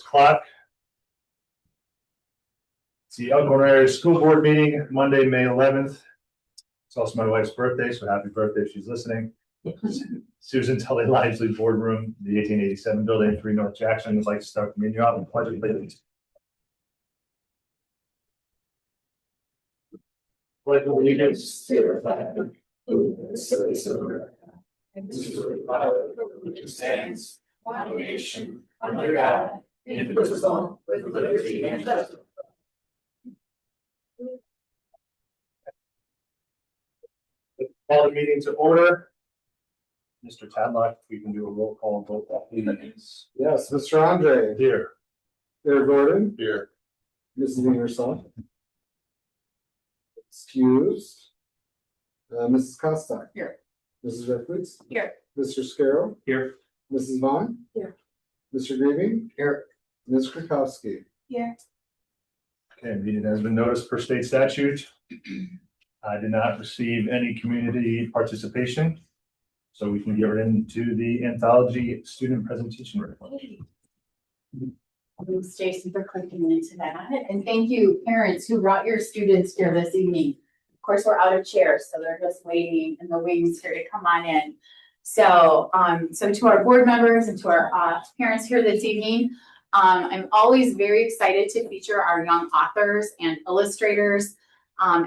O'clock. It's the Elkhorn Area School Board meeting, Monday, May 11th. It's also my wife's birthday, so happy birthday if she's listening. Susan Tully Lively Boardroom, the 1887 building, 3 North Jackson. Would like to start the meeting off with pledge of allegiance. Pledge of allegiance to the flag of the United States of America, and to the republic which stands one nation under God, indivisible, with liberty and justice. Call the meeting to order. Mr. Tadlock, if we can do a roll call and vote that please. Yes, Mr. Andre. Here. Mayor Gordon. Here. Mrs. Ingersoll. Excused. Mrs. Costock. Here. Mrs. Rickles. Here. Mr. Scarrow. Here. Mrs. Vaughn. Here. Mr. Grieving. Here. Ms. Krakowski. Here. Okay, meeting has been noticed per state statute. I did not receive any community participation, so we can get right into the anthology student presentation report. Thanks, Jason, for clicking into that. And thank you, parents who brought your students here this evening. Of course, we're out of chairs, so they're just waiting in the wings here to come on in. So, to our board members and to our parents here this evening, I'm always very excited to feature our young authors and illustrators.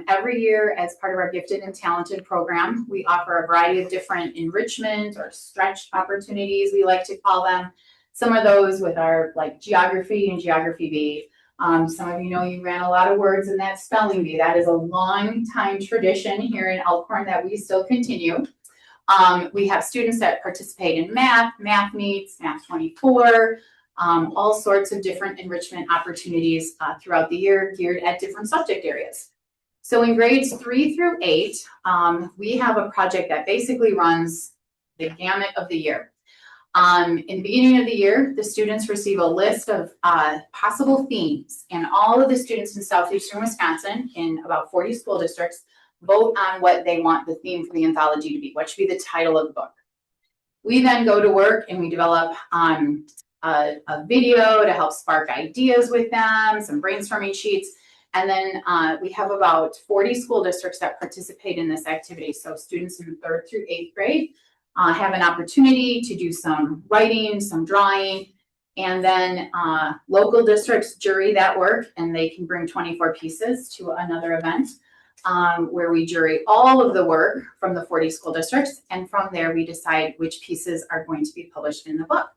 Every year, as part of our Gifted and Talented program, we offer a variety of different enrichment or stretch opportunities, we like to call them. Some of those with our geography and geography bee. Some of you know you ran a lot of words in that spelling bee. That is a long time tradition here in Elkhorn that we still continue. We have students that participate in math meets, Math 24, all sorts of different enrichment opportunities throughout the year geared at different subject areas. So in grades 3 through 8, we have a project that basically runs the gamut of the year. In the beginning of the year, the students receive a list of possible themes, and all of the students in southeastern Wisconsin in about 40 school districts vote on what they want the theme for the anthology to be, what should be the title of the book. We then go to work and we develop a video to help spark ideas with them, some brainstorming sheets, and then we have about 40 school districts that participate in this activity. So students in 3rd through 8th grade have an opportunity to do some writing, some drawing, and then local districts jury that work, and they can bring 24 pieces to another event where we jury all of the work from the 40 school districts, and from there we decide which pieces are going to be published in the book.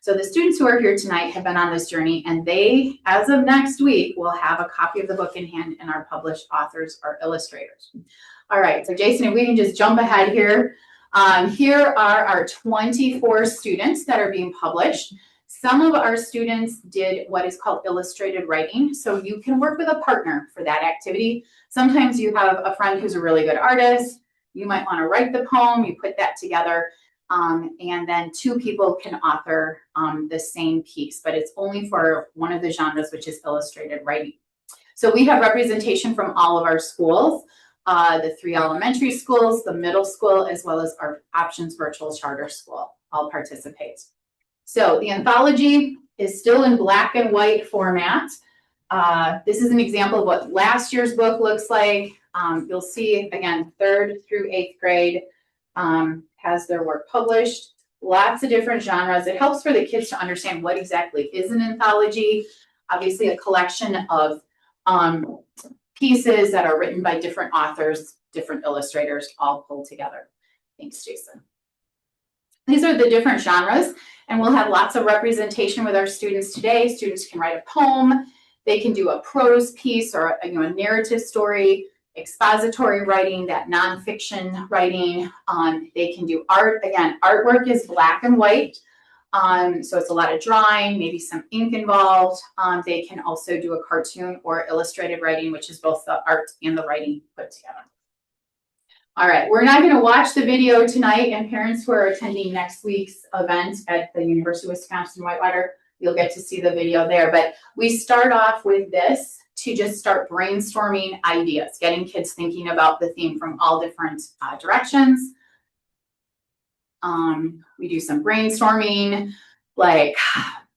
So the students who are here tonight have been on this journey, and they, as of next week, will have a copy of the book in hand, and our published authors or illustrators. All right, so Jason, if we can just jump ahead here. Here are our 24 students that are being published. Some of our students did what is called illustrated writing. So you can work with a partner for that activity. Sometimes you have a friend who's a really good artist. You might want to write the poem, you put that together, and then 2 people can author the same piece, but it's only for one of the genres, which is illustrated writing. So we have representation from all of our schools. The 3 elementary schools, the middle school, as well as our Options Virtual Charter School all participate. So the anthology is still in black and white format. This is an example of what last year's book looks like. You'll see, again, 3rd through 8th grade has their work published. Lots of different genres. It helps for the kids to understand what exactly is an anthology. Obviously, a collection of pieces that are written by different authors, different illustrators, all pulled together. Thanks, Jason. These are the different genres, and we'll have lots of representation with our students today. Students can write a poem, they can do a prose piece or a narrative story, expository writing, that nonfiction writing. They can do art. Again, artwork is black and white. So it's a lot of drawing, maybe some ink involved. They can also do a cartoon or illustrated writing, which is both the art and the writing put together. All right, we're not going to watch the video tonight, and parents who are attending next week's event at the University of Wisconsin-Whitewater, you'll get to see the video there. But we start off with this to just start brainstorming ideas, getting kids thinking about the theme from all different directions. We do some brainstorming, like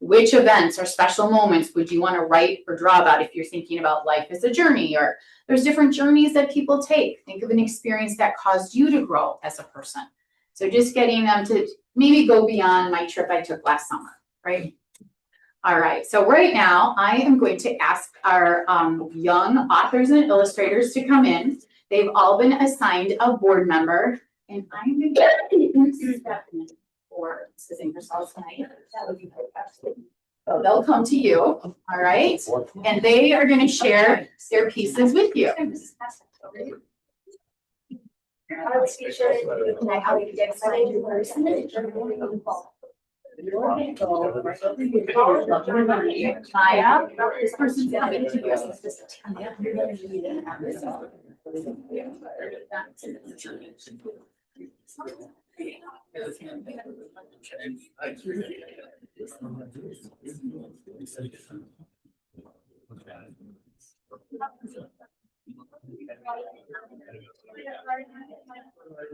Which events or special moments would you want to write or draw about if you're thinking about life as a journey, or there's different journeys that people take. Think of an experience that caused you to grow as a person. So just getting them to maybe go beyond my trip I took last summer, right? All right, so right now I am going to ask our young authors and illustrators to come in. They've all been assigned a board member, and I'm going to introduce Stephanie for assisting herself tonight. That would be perfect. So they'll come to you, all right? And they are going to share their pieces with you. Can I help you get signed in person? Maya, this person's coming to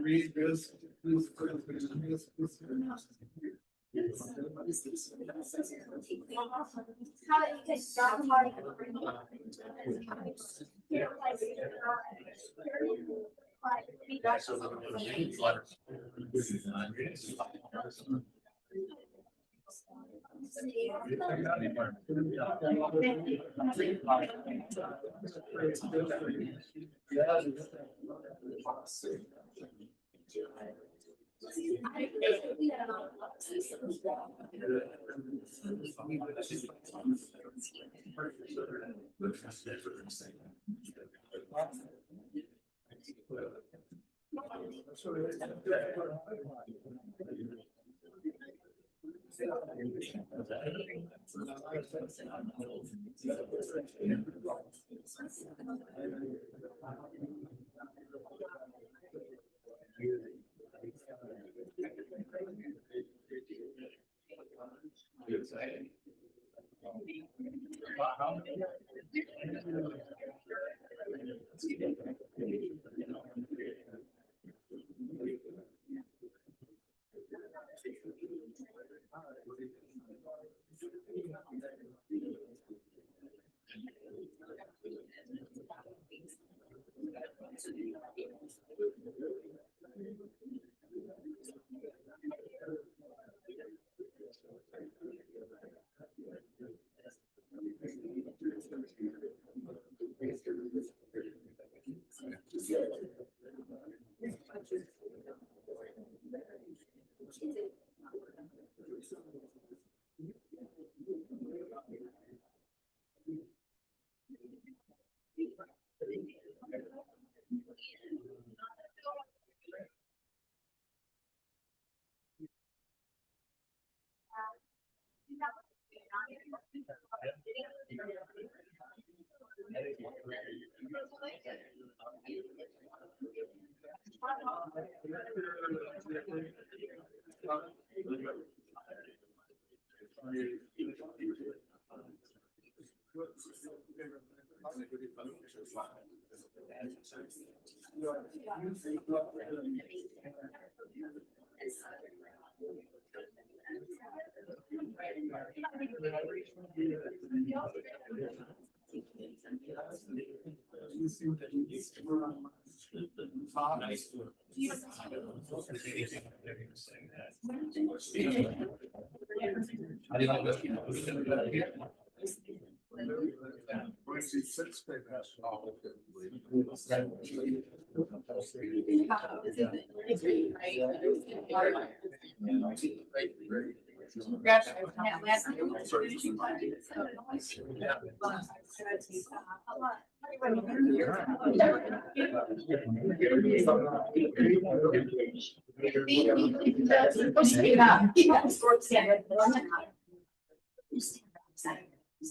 Read this.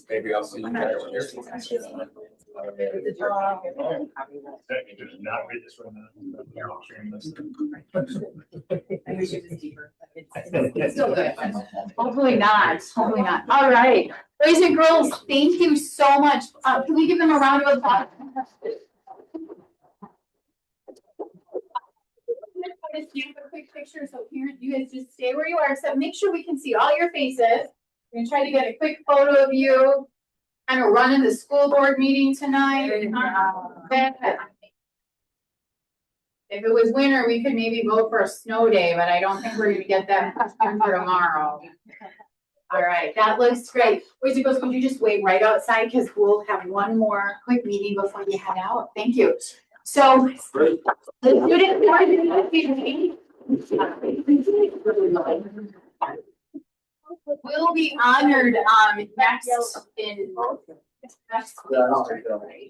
Maybe I'll see you guys when you're. Not read this one. It's still good. Hopefully not, hopefully not. All right, boys and girls, thank you so much. Can we give them a round of applause? Just do a quick picture, so here, you guys just stay where you are, so make sure we can see all your faces. We're gonna try to get a quick photo of you. Kind of running the school board meeting tonight. If it was winter, we could maybe vote for a snow day, but I don't think we're gonna get that for tomorrow. All right, that looks great. Boys and girls, could you just wait right outside, because we'll have one more quick meeting before you head out. Thank you. So. The student will be honored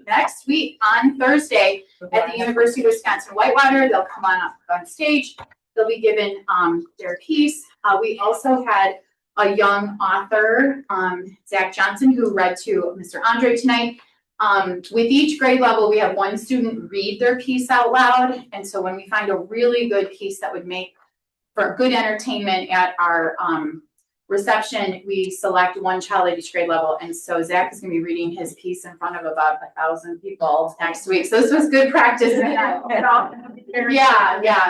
next week on Thursday at the University of Wisconsin Whitewater. They'll come on stage. They'll be given their piece. We also had a young author, Zach Johnson, who read to Mr. Andre tonight. With each grade level, we have one student read their piece out loud. And so when we find a really good piece that would make for good entertainment at our reception, we select one child at each grade level. And so Zach is going to be reading his piece in front of about 1,000 people next week. So this was good practice. Yeah.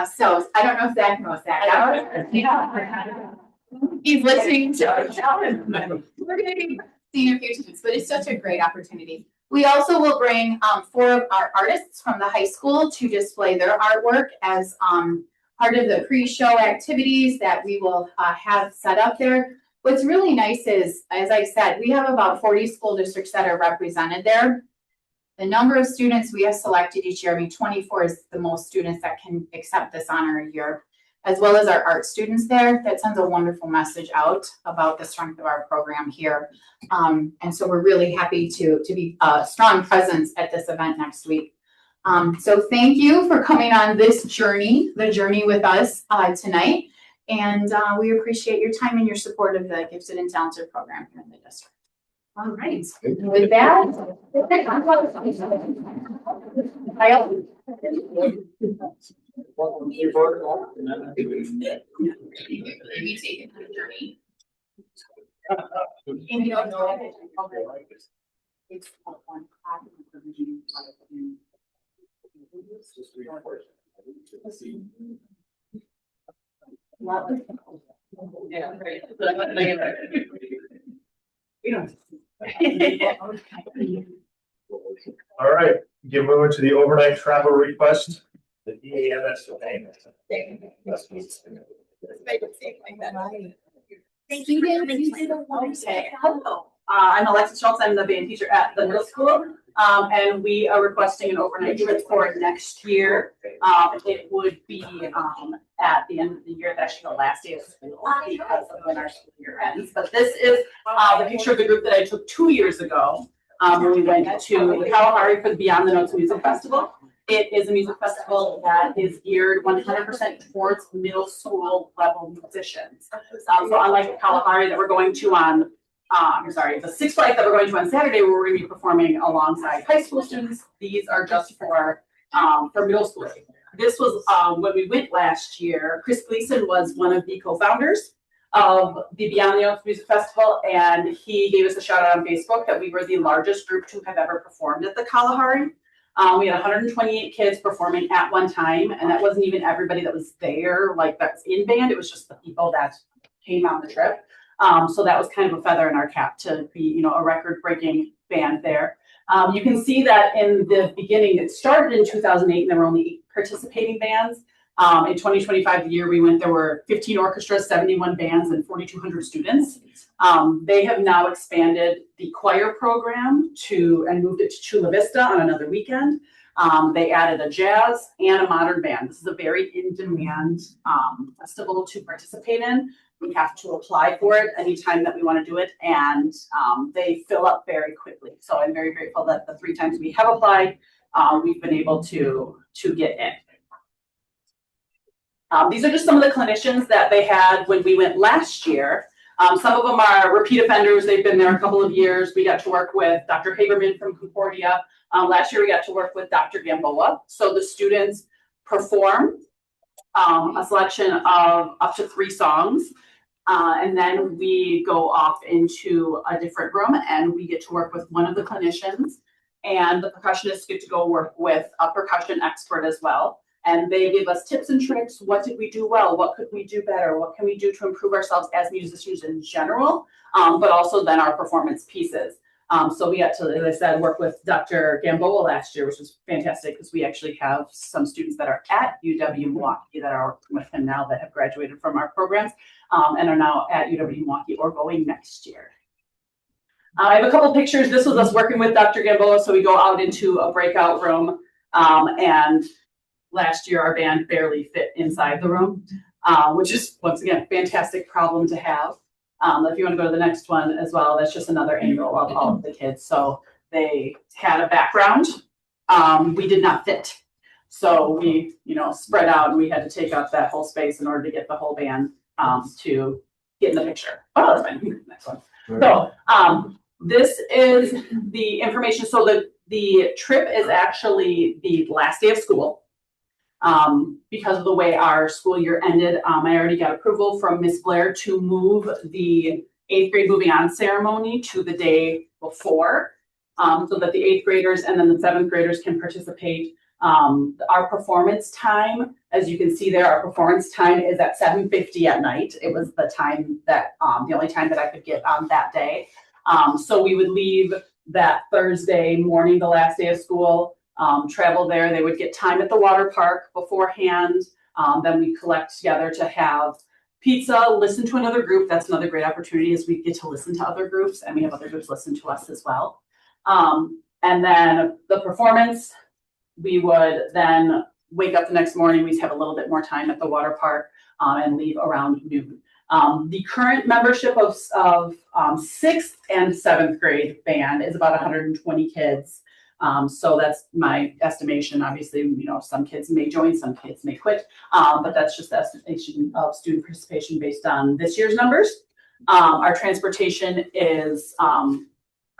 So I don't know if Zach knows that. He's listening to we're going to be seeing a few times, but it's such a great opportunity. We also will bring 4 of our artists from the high school to display their artwork as part of the pre-show activities that we will have set up there. What's really nice is, as I said, we have about 40 school districts that are represented there. The number of students we have selected each year, 24 is the most students that can accept this honor a year, as well as our art students there. That sends a wonderful message out about the strength of our program here. And so we're really happy to be a strong presence at this event next week. So thank you for coming on this journey, with us tonight. And we appreciate your time and your support of the Gifted and Talented program here in the district. All right. With that, and you don't know it's one yeah, great. All right, give over to the overnight travel request. The EASD domain. Thank you. Hello. I'm Alexis Schultz. I'm the band teacher at the middle school. And we are requesting an overnight trip for next year. It would be at the end of the year. That's the last day of school because of when our school year ends. But this is the picture of the group that I took 2 years ago when we went to the Kalahari for the Beyond the Notes Music Festival. It is a music festival that is geared 100% towards middle school level musicians. So unlike the Kalahari that we're going to on the Six Flags that we're going to on Saturday, where we're going to be performing alongside high school students. These are just for middle school. This was when we went last year. Chris Gleason was one of the co-founders of the Beyond the Notes Music Festival, and he gave us a shout out on Facebook that we were the largest group to have ever performed at the Kalahari. We had 128 kids performing at one time, and that wasn't even everybody that was there, like that's in band. It was just the people that came on the trip. So that was kind of a feather in our cap to be, a record-breaking band there. You can see that in the beginning, it started in 2008, and there were only 8 participating bands. In 2025, the year we went, there were 15 orchestras, 71 bands, and 4,200 students. They have now expanded the choir program and moved it to Chula Vista on another weekend. They added a jazz and a modern band. This is a very in-demand festival to participate in. We have to apply for it anytime that we want to do it, and they fill up very quickly. So I'm very grateful that the 3 times we have applied, we've been able to get in. These are just some of the clinicians that they had when we went last year. Some of them are repeat offenders. They've been there a couple of years. We got to work with Dr. Haberman from Concordia. Last year, we got to work with Dr. Gamboa. So the students perform a selection of up to 3 songs. And then we go off into a different room and we get to work with one of the clinicians, and the percussionists get to go work with a percussion expert as well. And they gave us tips and tricks. What did we do well? What could we do better? What can we do to improve ourselves as musicians in general? But also then our performance pieces. So we got to, as I said, work with Dr. Gamboa last year, which was fantastic because we actually have some students that are at UW-Milwaukee that are with him now that have graduated from our programs and are now at UW-Milwaukee or going next year. I have a couple pictures. This was us working with Dr. Gamboa. So we go out into a breakout room and last year our band barely fit inside the room, which is once again, fantastic problem to have. If you want to go to the next one as well, that's just another angle of all of the kids. So they had a background. We did not fit. So we, spread out and we had to take up that whole space in order to get the whole band to get in the picture. Oh, that's fine. Next one. So this is the information. So the trip is actually the last day of school. Because of the way our school year ended, I already got approval from Miss Blair to move the 8th grade moving on ceremony to the day before, so that the 8th graders and then the 7th graders can participate. Our performance time, as you can see there, our performance time is at 7:50 at night. It was the time that, the only time that I could get on that day. So we would leave that Thursday morning, the last day of school, travel there. They would get time at the water park beforehand. Then we collect together to have pizza, listen to another group. That's another great opportunity is we get to listen to other groups and we have other groups listen to us as well. And then the performance, we would then wake up the next morning. We'd have a little bit more time at the water park and leave around noon. The current membership of 6th and 7th grade band is about 120 kids. So that's my estimation. Obviously, some kids may join, some kids may quit, but that's just the estimation of student participation based on this year's numbers. Our transportation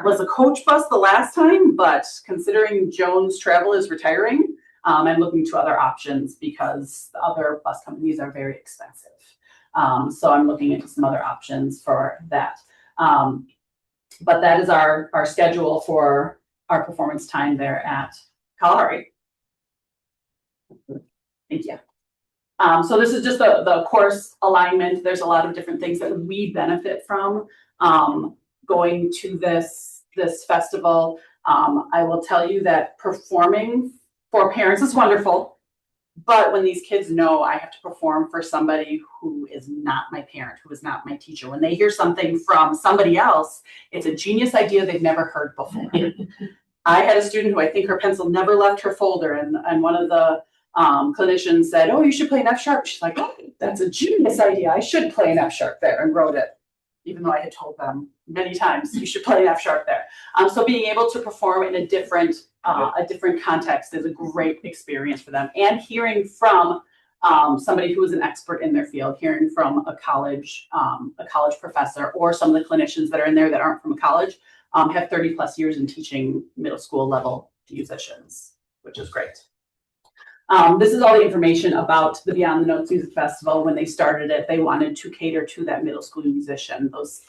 was a coach bus the last time, but considering Jones Travel is retiring, I'm looking to other options because the other bus companies are very expensive. So I'm looking into some other options for that. But that is our schedule for our performance time there at Kalahari. Thank you. So this is just the course alignment. There's a lot of different things that we benefit from going to this festival. I will tell you that performing for parents is wonderful, but when these kids know I have to perform for somebody who is not my parent, who is not my teacher, when they hear something from somebody else, it's a genius idea they've never heard before. I had a student who I think her pencil never left her folder, and one of the clinicians said, "Oh, you should play an F sharp." She's like, "Oh, that's a genius idea. I should play an F sharp there," and wrote it, even though I had told them many times you should play an F sharp there. So being able to perform in a different context is a great experience for them, and hearing from somebody who is an expert in their field, hearing from a college professor or some of the clinicians that are in there that aren't from a college. Have 30 plus years in teaching middle school level musicians, which is great. This is all the information about the Beyond the Notes Music Festival. When they started it, they wanted to cater to that middle school musician, those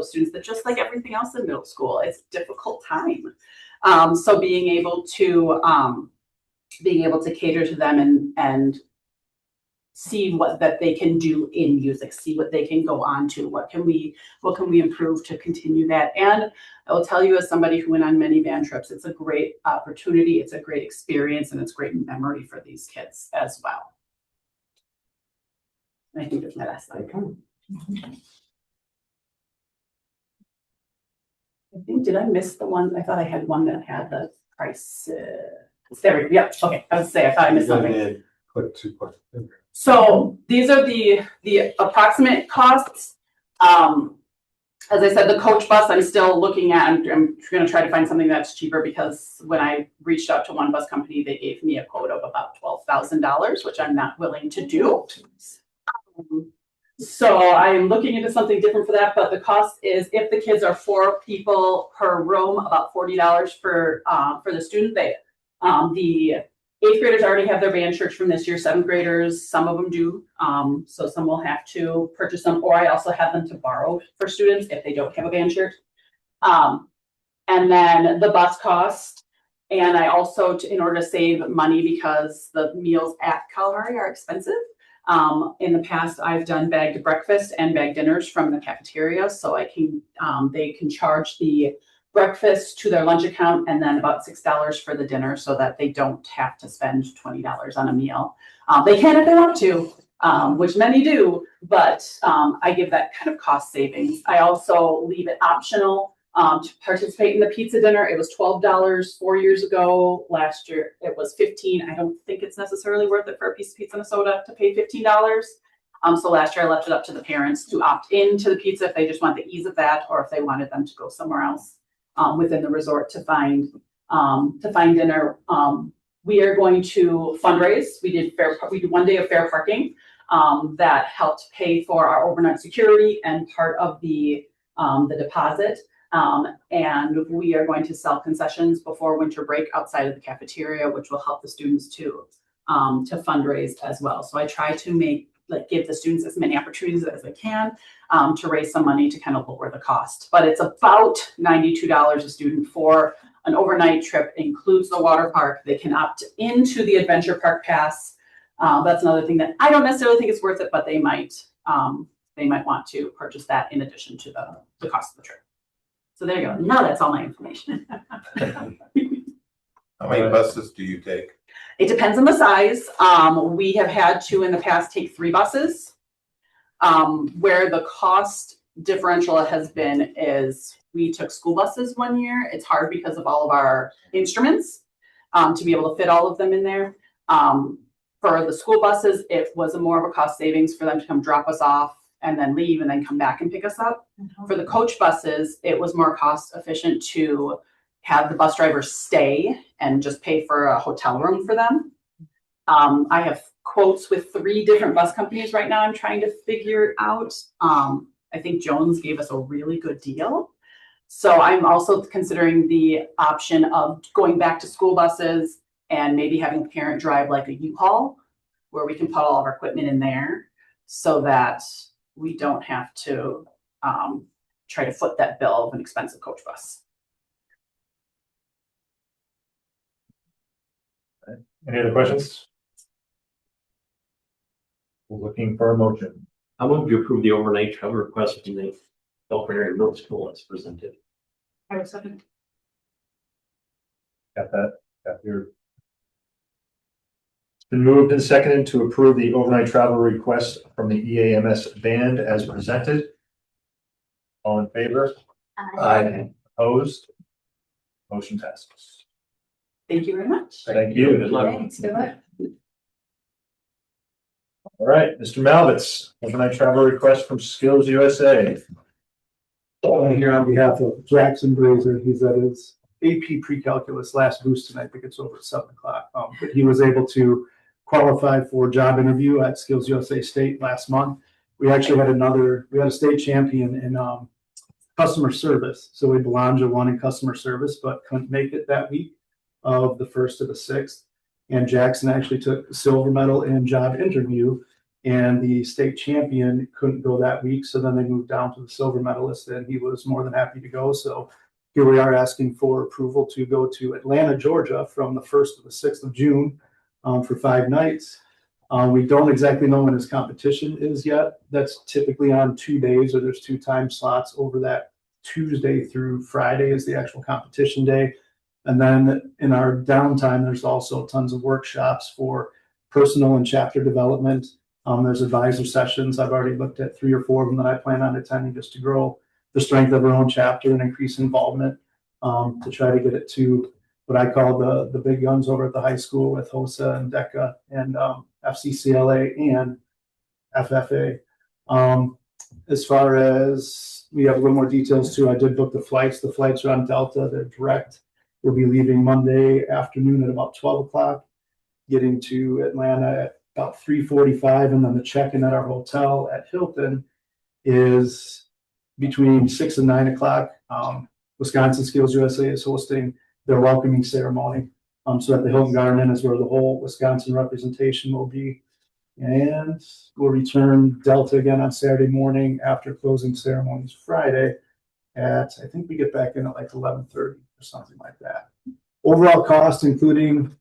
students that just like everything else in middle school, it's a difficult time. So being able to cater to them and see what that they can do in music, see what they can go on to, what can we improve to continue that. And I will tell you, as somebody who went on many band trips, it's a great opportunity, it's a great experience, and it's great memory for these kids as well. And I think that's my last slide. I think, did I miss the one? I thought I had one that had the price. There we go. Yep. Okay. I was say I thought I missed something. Click to put. So these are the approximate costs. As I said, the coach bus, I'm still looking at. I'm going to try to find something that's cheaper because when I reached out to one bus company, they gave me a quote of about $12,000, which I'm not willing to do. So I'm looking into something different for that. But the cost is, if the kids are 4 people per room, about $40 for the student. The 8th graders already have their band shirts from this year. 7th graders, some of them do. So some will have to purchase them, or I also have them to borrow for students if they don't have a band shirt. And then the bus cost And I also, in order to save money, because the meals at Kalahari are expensive, in the past, I've done bagged breakfast and bagged dinners from the cafeteria, so I can, they can charge the breakfast to their lunch account and then about $6 for the dinner, so that they don't have to spend $20 on a meal. They can if they want to, which many do, but I give that kind of cost savings. I also leave it optional to participate in the pizza dinner. It was $12 4 years ago. Last year it was $15. I don't think it's necessarily worth it for a piece of pizza and a soda to pay $15. So last year I left it up to the parents to opt into the pizza if they just want the ease of that, or if they wanted them to go somewhere else within the resort to find dinner. We are going to fundraise. We did 1 day of fair parking that helped pay for our overnight security and part of the deposit. And we are going to sell concessions before winter break outside of the cafeteria, which will help the students to fundraise as well. So I try to give the students as many opportunities as I can to raise some money to kind of lower the cost. But it's about $92 a student for an overnight trip. It includes the water park. They can opt into the adventure park pass. That's another thing that I don't necessarily think is worth it, but they might want to purchase that in addition to the cost of the trip. So there you go. Now that's all my information. How many buses do you take? It depends on the size. We have had to in the past take 3 buses. Where the cost differential has been is we took school buses 1 year. It's hard because of all of our instruments to be able to fit all of them in there. For the school buses, it was more of a cost savings for them to come drop us off and then leave and then come back and pick us up. Mm-hmm. For the coach buses, it was more cost efficient to have the bus drivers stay and just pay for a hotel room for them. I have quotes with 3 different bus companies right now I'm trying to figure out. I think Jones gave us a really good deal. So I'm also considering the option of going back to school buses and maybe having a parent drive like a U-Haul where we can put all of our equipment in there so that we don't have to try to foot that bill of an expensive coach bus. Any other questions? We're looking for a motion. I move to approve the overnight travel request from the Belford Middle School as presented. I will second. Got that? Got your. It's been moved and seconded to approve the overnight travel request from the EAMS band as presented. All in favor? Aye. Opposed? Motion passes. Thank you very much. Thank you. Good luck. Thanks, good luck. All right, Mr. Malvitz, overnight travel request from Skills USA. I'm here on behalf of Jackson Brazier. He's at his AP pre-calculus last boost tonight. I think it's over at 7 o'clock. But he was able to qualify for a job interview at Skills USA State last month. We actually had a state champion in customer service. So we Belongia won in customer service, but couldn't make it that week of the 1st to the 6th. And Jackson actually took the silver medal in job interview, and the state champion couldn't go that week. So then they moved down to the silver medalist, and he was more than happy to go. So here we are asking for approval to go to Atlanta, Georgia from the 1st to the 6th of June for 5 nights. We don't exactly know when his competition is yet. That's typically on 2 days, or there's 2 time slots over that. Tuesday through Friday is the actual competition day. And then in our downtime, there's also tons of workshops for personal and chapter development. There's advisor sessions. I've already looked at 3 or 4 of them that I plan on attending just to grow the strength of our own chapter and increase involvement to try to get it to what I call the big guns over at the high school with HOSA and DECA and FCCLA and FFA. As far as we have a little more details too, I did book the flights. The flights are on Delta. They're direct. We'll be leaving Monday afternoon at about 12 o'clock, getting to Atlanta at about 3:45, and then the check-in at our hotel at Hilton is between 6 and 9 o'clock. Wisconsin Skills USA is hosting their welcoming ceremony. So at the Hilton Garden Inn is where the whole Wisconsin representation will be. And we'll return Delta again on Saturday morning after closing ceremonies Friday I think we get back in at like 11:30 or something like that. overall cost, including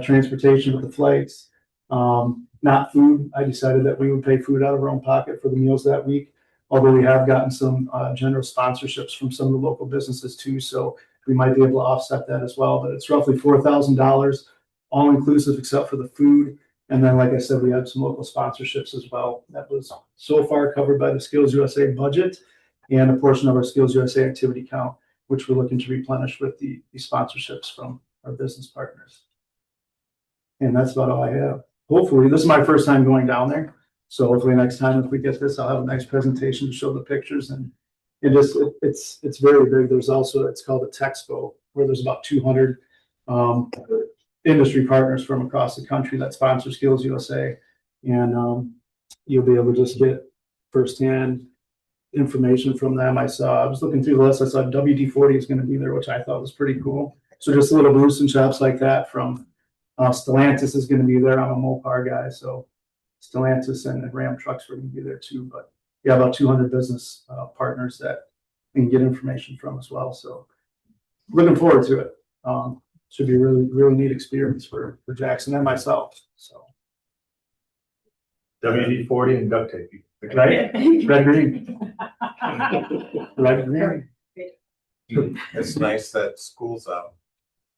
transportation with the flights, not food. I decided that we would pay food out of our own pocket for the meals that week. Although we have gotten some generous sponsorships from some of the local businesses too, so we might be able to offset that as well. But it's roughly $4,000, all inclusive except for the food. And then, like I said, we have some local sponsorships as well. That was so far covered by the Skills USA budget and a portion of our Skills USA activity count, which we're looking to replenish with the sponsorships from our business partners. And that's about all I have. Hopefully, this is my first time going down there. So hopefully next time, if we get this, I'll have a nice presentation to show the pictures, and it's very big. There's also, it's called a Texpo, where there's about 200 industry partners from across the country that sponsor Skills USA. And you'll be able to just get firsthand information from them. I was looking through the list. I saw WD-40 is going to be there, which I thought was pretty cool. So just little booths and shops like that from Stellantis is going to be there. I'm a Mopar guy, so Stellantis and Ram trucks are going to be there too. But yeah, about 200 business partners that we can get information from as well. So looking forward to it. Should be a really, really neat experience for Jackson and myself. So WD-40 and duct tape. right, red green, red green. It's nice that school's out.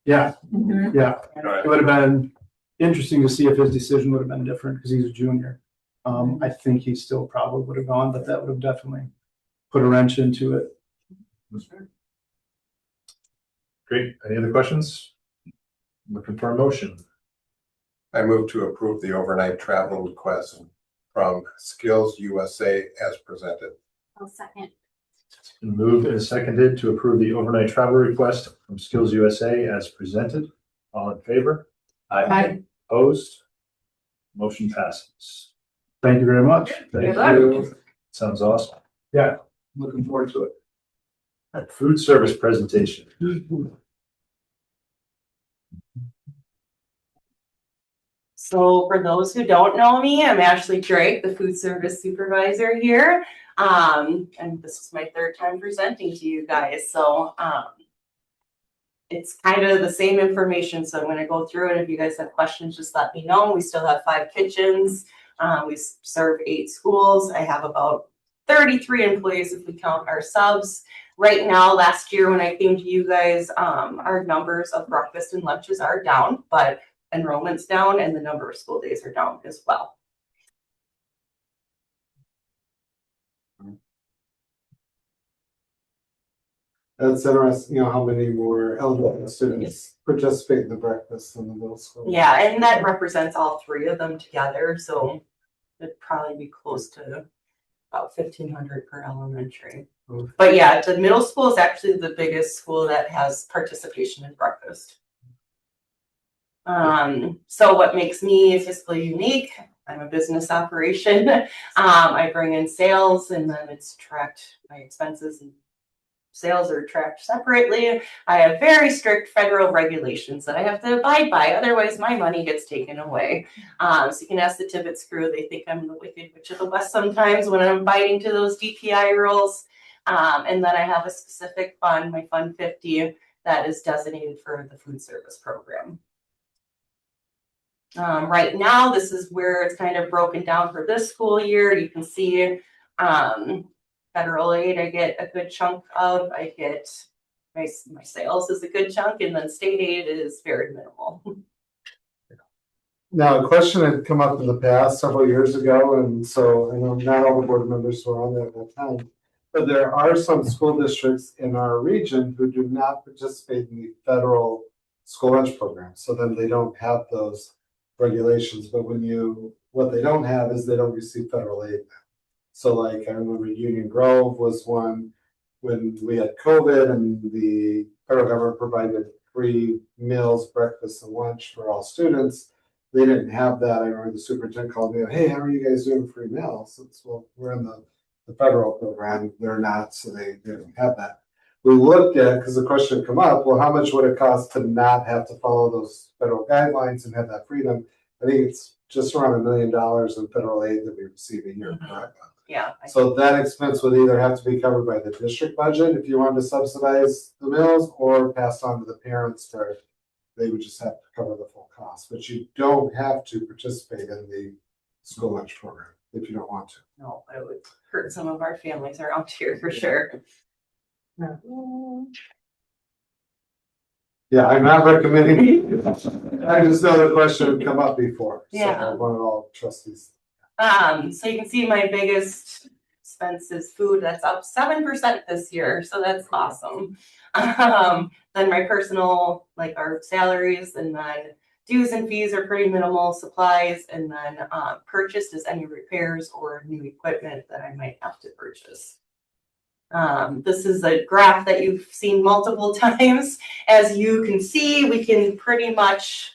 Yeah, Mhm. yeah. It would have been interesting to see if his decision would have been different because he's a junior. I think he still probably would have gone, but that would have definitely put a wrench into it. Great. Any other questions? Looking for a motion. I move to approve the overnight travel request from Skills USA as presented. I'll second. It's been moved and seconded to approve the overnight travel request from Skills USA as presented. All in favor? Aye. Opposed? Motion passes. Thank you very much. Thank luck. you. Sounds awesome. Yeah, looking forward to it. Food service presentation. So for those who don't know me, I'm Ashley Drake, the food service supervisor here. And this is my third time presenting to you guys. So it's kind of the same information. So I'm going to go through it. If you guys have questions, just let me know. We still have 5 kitchens. We serve 8 schools. I have about 33 employees if we count our subs. Right now, last year when I came to you guys, our numbers of breakfast and lunches are down, but enrollment's down and the number of school days are down as well. That's interesting, how many more elementary students participate in the breakfast in the middle school. Yeah, and that represents all 3 of them together, so it'd probably be close to about 1,500 per elementary. But yeah, the middle school is actually the biggest school that has participation in breakfast. So what makes me fiscally unique, I'm a business operation. I bring in sales and then it's tracked, my expenses and sales are tracked separately. I have very strict federal regulations that I have to abide by. Otherwise my money gets taken away. So you can ask the Tibbetts crew. They think I'm the wicked witch of the west sometimes when I'm abiding to those DPI rules. And then I have a specific fund, my Fund 50, that is designated for the food service program. Right now, this is where it's kind of broken down for this school year. You can see federal aid, I get a good chunk of. I get my sales is a good chunk, and then state aid is very minimal. Now, a question had come up in the past several years ago, and so I know not all the board members were on there at that time, but there are some school districts in our region who do not participate in the federal school lunch program. So then they don't have those regulations, but what they don't have is they don't receive federal aid. So like I remember Union Grove was one when we had COVID and the federal government provided free meals, breakfast and lunch for all students. They didn't have that. I remember the superintendent called me, hey, how are you guys doing free meals? It's, well, we're in the federal program. They're not, so they didn't have that. We looked at, because the question had come up, well, how much would it cost to not have to follow those federal guidelines and have that freedom? I think it's just around $1 million in federal aid that we receive a year. Correct? Yeah. So that expense would either have to be covered by the district budget if you wanted to subsidize the meals, or passed on to the parents for they would just have to cover the full cost, but you don't have to participate in the school lunch program if you don't want to. No, it would hurt some of our families around here for sure. Yeah, I'm not recommending. I just know the question would come up before. So Yeah. I wanted all trustees. So you can see my biggest expense is food. That's up 7% this year, so that's awesome. Then my personal, like our salaries, and then dues and fees are pretty minimal, supplies, and then purchased is any repairs or new equipment that I might have to purchase. This is a graph that you've seen multiple times. As you can see, we can pretty much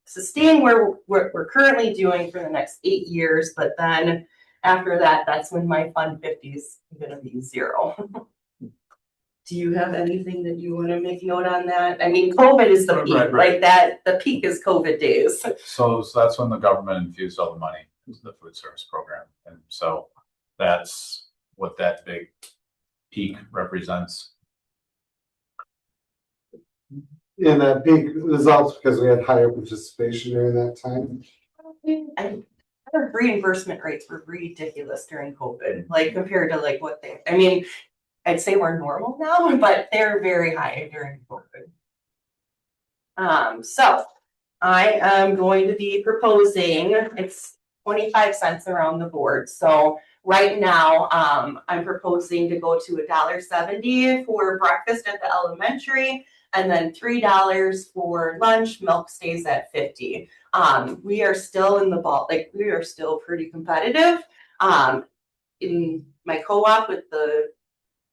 sustain what we're currently doing for the next 8 years, but then after that, that's when my Fund 50 is gonna be zero. Do you have anything that you want to make note on that? I mean, COVID is the peak, Right. like that, the peak is COVID days. So that's when the government infused all the money into the food service program. And so that's what that big peak represents. And that peak results because we had higher participation during that time. Our reimbursement rates were ridiculous during COVID, like compared to like what they, I mean, I'd say we're normal now, but they're very high during COVID. So I am going to be proposing, it's 25 cents around the board. So right now, I'm proposing to go to $1.70 for breakfast at the elementary, and then $3 for lunch. Milk stays at 50. We are still in the ball, like we are still pretty competitive. In my co-op with the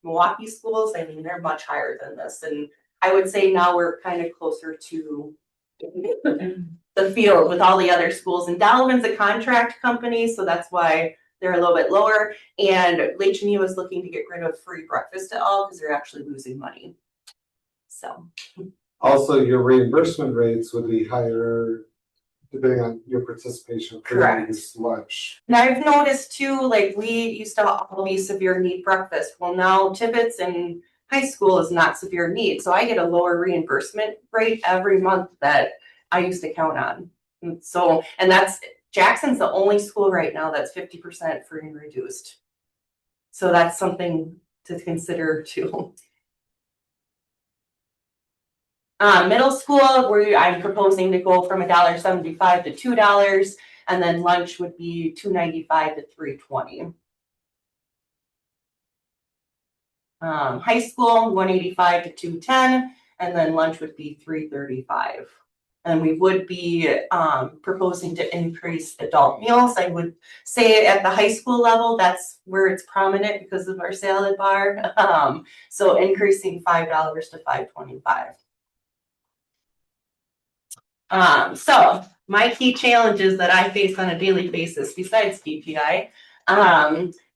Milwaukee schools, I mean, they're much higher than this. And I would say now we're kind of closer to the field with all the other schools. And Delavan's a contract company, so that's why they're a little bit lower. And Lake Geneva is looking to get rid of free breakfast at all because they're actually losing money. So. Also, your reimbursement rates would be higher depending on your participation. Correct. Lunch. And I've noticed too, like we used to all be severe need breakfast. Well, now Tibbetts in high school is not severe need. So I get a lower reimbursement rate every month that I used to count on. And so, and that's, Jackson's the only school right now that's 50% free and reduced. So that's something to consider too. Middle school, I'm proposing to go from $1.75 to $2, and then lunch would be $2.95 to $3.20. High school, $1.85 to $2.10, and then lunch would be $3.35. And we would be proposing to increase adult meals. I would say at the high school level, that's where it's prominent because of our salad bar. So increasing $5 to $5.25. So my key challenges that I face on a daily basis, besides DPI,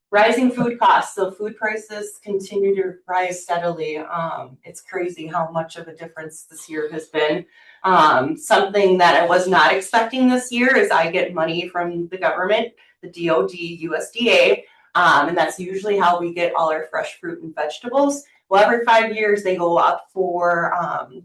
rising food costs. So food prices continue to rise steadily. It's crazy how much of a difference this year has been. Something that I was not expecting this year is I get money from the government, the DOD, USDA, and that's usually how we get all our fresh fruit and vegetables. Well, every 5 years they go up for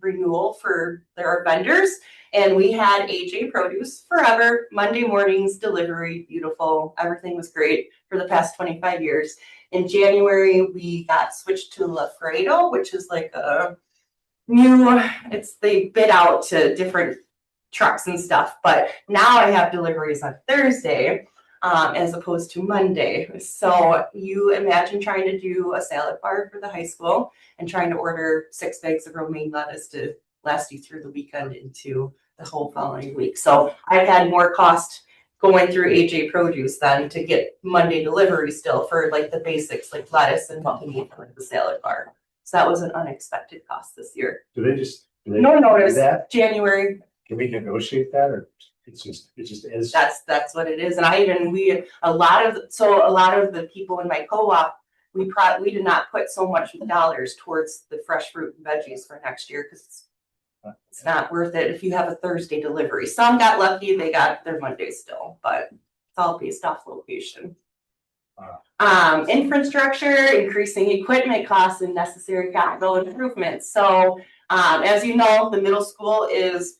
renewal for their vendors. And we had AJ Produce forever, Monday mornings, delivery, beautiful. Everything was great for the past 25 years. In January, we got switched to Lafredo, which is like a new, they bid out to different trucks and stuff. But now I have deliveries on Thursday as opposed to Monday. So you imagine trying to do a salad bar for the high school and trying to order 6 bags of romaine lettuce to last you through the weekend into the whole following week. So I've had more cost going through AJ Produce than to get Monday delivery still for like the basics like lettuce and what we need for like the salad bar. So that was an unexpected cost this year. Do they just? Do they No do notice. that? January. Can we negotiate that, or it just is? That's what it is. And a lot of the people in my co-op, we did not put so much dollars towards the fresh fruit and veggies for next year because it's not worth it if you have a Thursday delivery. Some got lucky, they got their Monday still, but it's all based off location. Infrastructure, increasing equipment costs and necessary capital improvements. So As you know, the middle school is,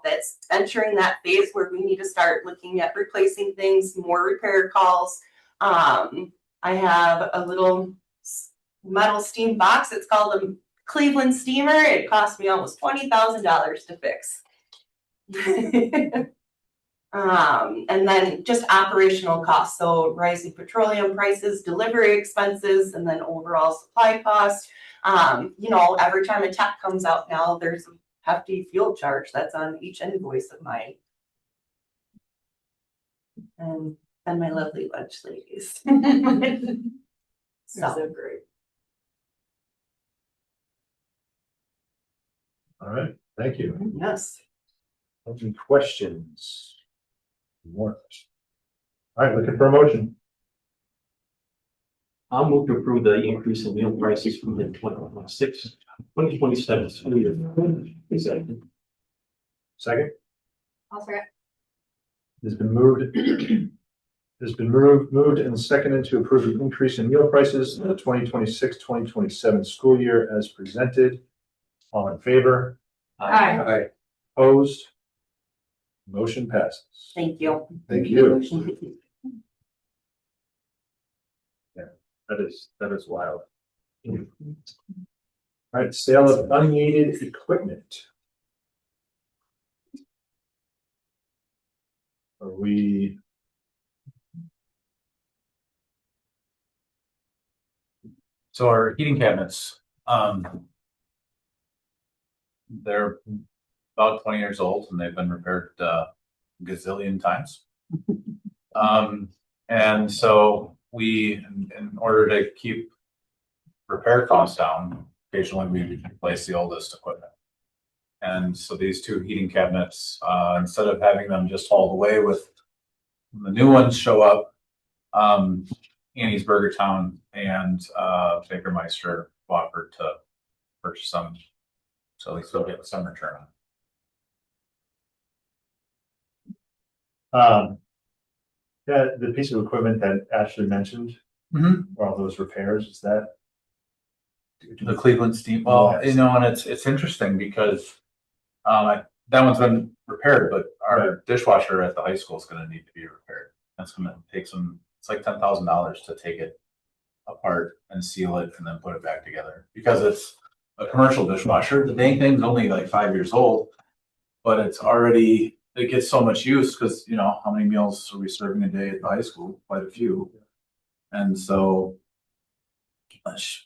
that's entering that phase where we need to start looking at replacing things, more repair calls. I have a little metal steam box. It's called a Cleveland steamer. It cost me almost $20,000 to fix. And then just operational costs. So rising petroleum prices, delivery expenses, and then overall supply cost. Every time a tech comes out now, there's a hefty fuel charge that's on each invoice of mine. And my lovely lunch ladies. So great. All right, thank you. yes. Any questions? More questions? All right, looking for a motion. I'll move to approve the increase in meal prices from the 2027 school year. Second, I'll start. it's been moved. It's been moved and seconded to approve the increase in meal prices in the 2026-2027 school year as presented. All in favor? Aye. Aye. Opposed? Motion passes. Thank you. Thank you. That is wild. All right, sale of unneeded equipment. Are we? So our heating cabinets, they're about 20 years old and they've been repaired gazillion times. And so we, in order to keep repair costs down, occasionally we replace the oldest equipment. And so these two heating cabinets, instead of having them just hauled away with the new ones show up, Annie's Burger Town and Baker Meister offered to purchase them, so at least we'll get some return on. Yeah, the piece of equipment that Ashley mentioned, for all those repairs, is that? The Cleveland steam, well, Yes. and it's interesting because that one's been repaired, but our dishwasher at the high school is gonna need to be repaired. That's gonna take it's like $10,000 to take it apart and seal it and then put it back together. Because it's a commercial dishwasher, the dang thing's only like 5 years old, but it gets so much use because, how many meals are we serving a day at the high school? Quite a few. And so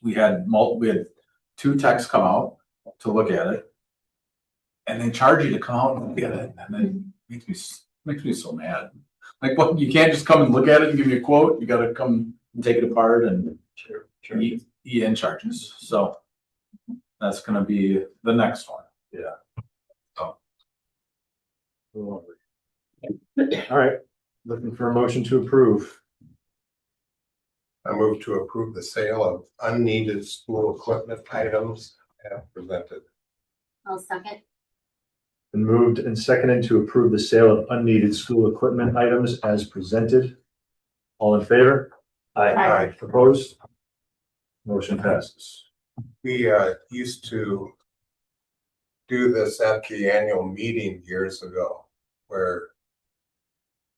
we had two techs come out to look at it, and they charge you to come out and look at it, and then makes me so mad. Like, what? You can't just come and look at it and give me a quote. You got to come and take it apart and EN charges. So that's going to be the next one. Yeah. So. All right, looking for a motion to approve. I move to approve the sale of unneeded school equipment items as presented. I'll second. Been moved and seconded to approve the sale of unneeded school equipment items as presented. All in favor? Aye. Opposed? Motion passes. We used to do this at the annual meeting years ago, where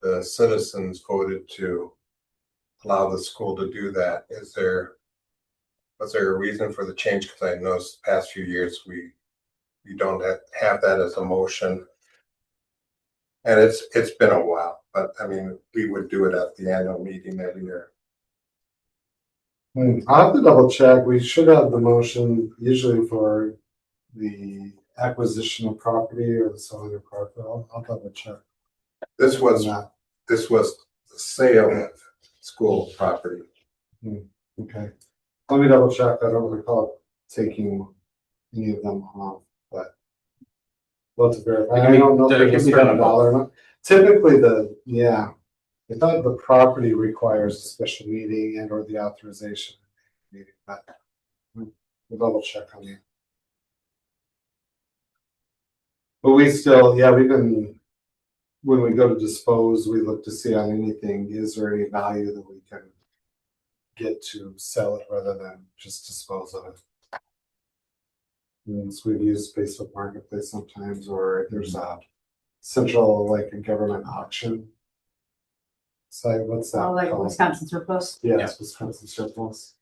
the citizens voted to allow the school to do that. Was there a reason for the change? Because I noticed the past few years we don't have that as a motion. And it's been a while, but I mean, we would do it at the annual meeting every year. I'll have to double check. We should have the motion usually for the acquisition of property or the selling of property. I'll double check. This was on that. the sale of school property. Okay. Let me double check. I don't recall taking any of them off, but we'll have to verify. I don't know if there's a certain dollar amount. Typically I thought the property requires a special meeting and or the authorization meeting, but we'll double check on that. But we still, when we go to dispose, we look to see on anything, is there any value that we can get to sell it rather than just dispose of it? Means we've used Facebook Marketplace sometimes, or there's a central, like a government auction site, what's that Oh, like called? Wisconsin surplus. Yes, Wisconsin surplus.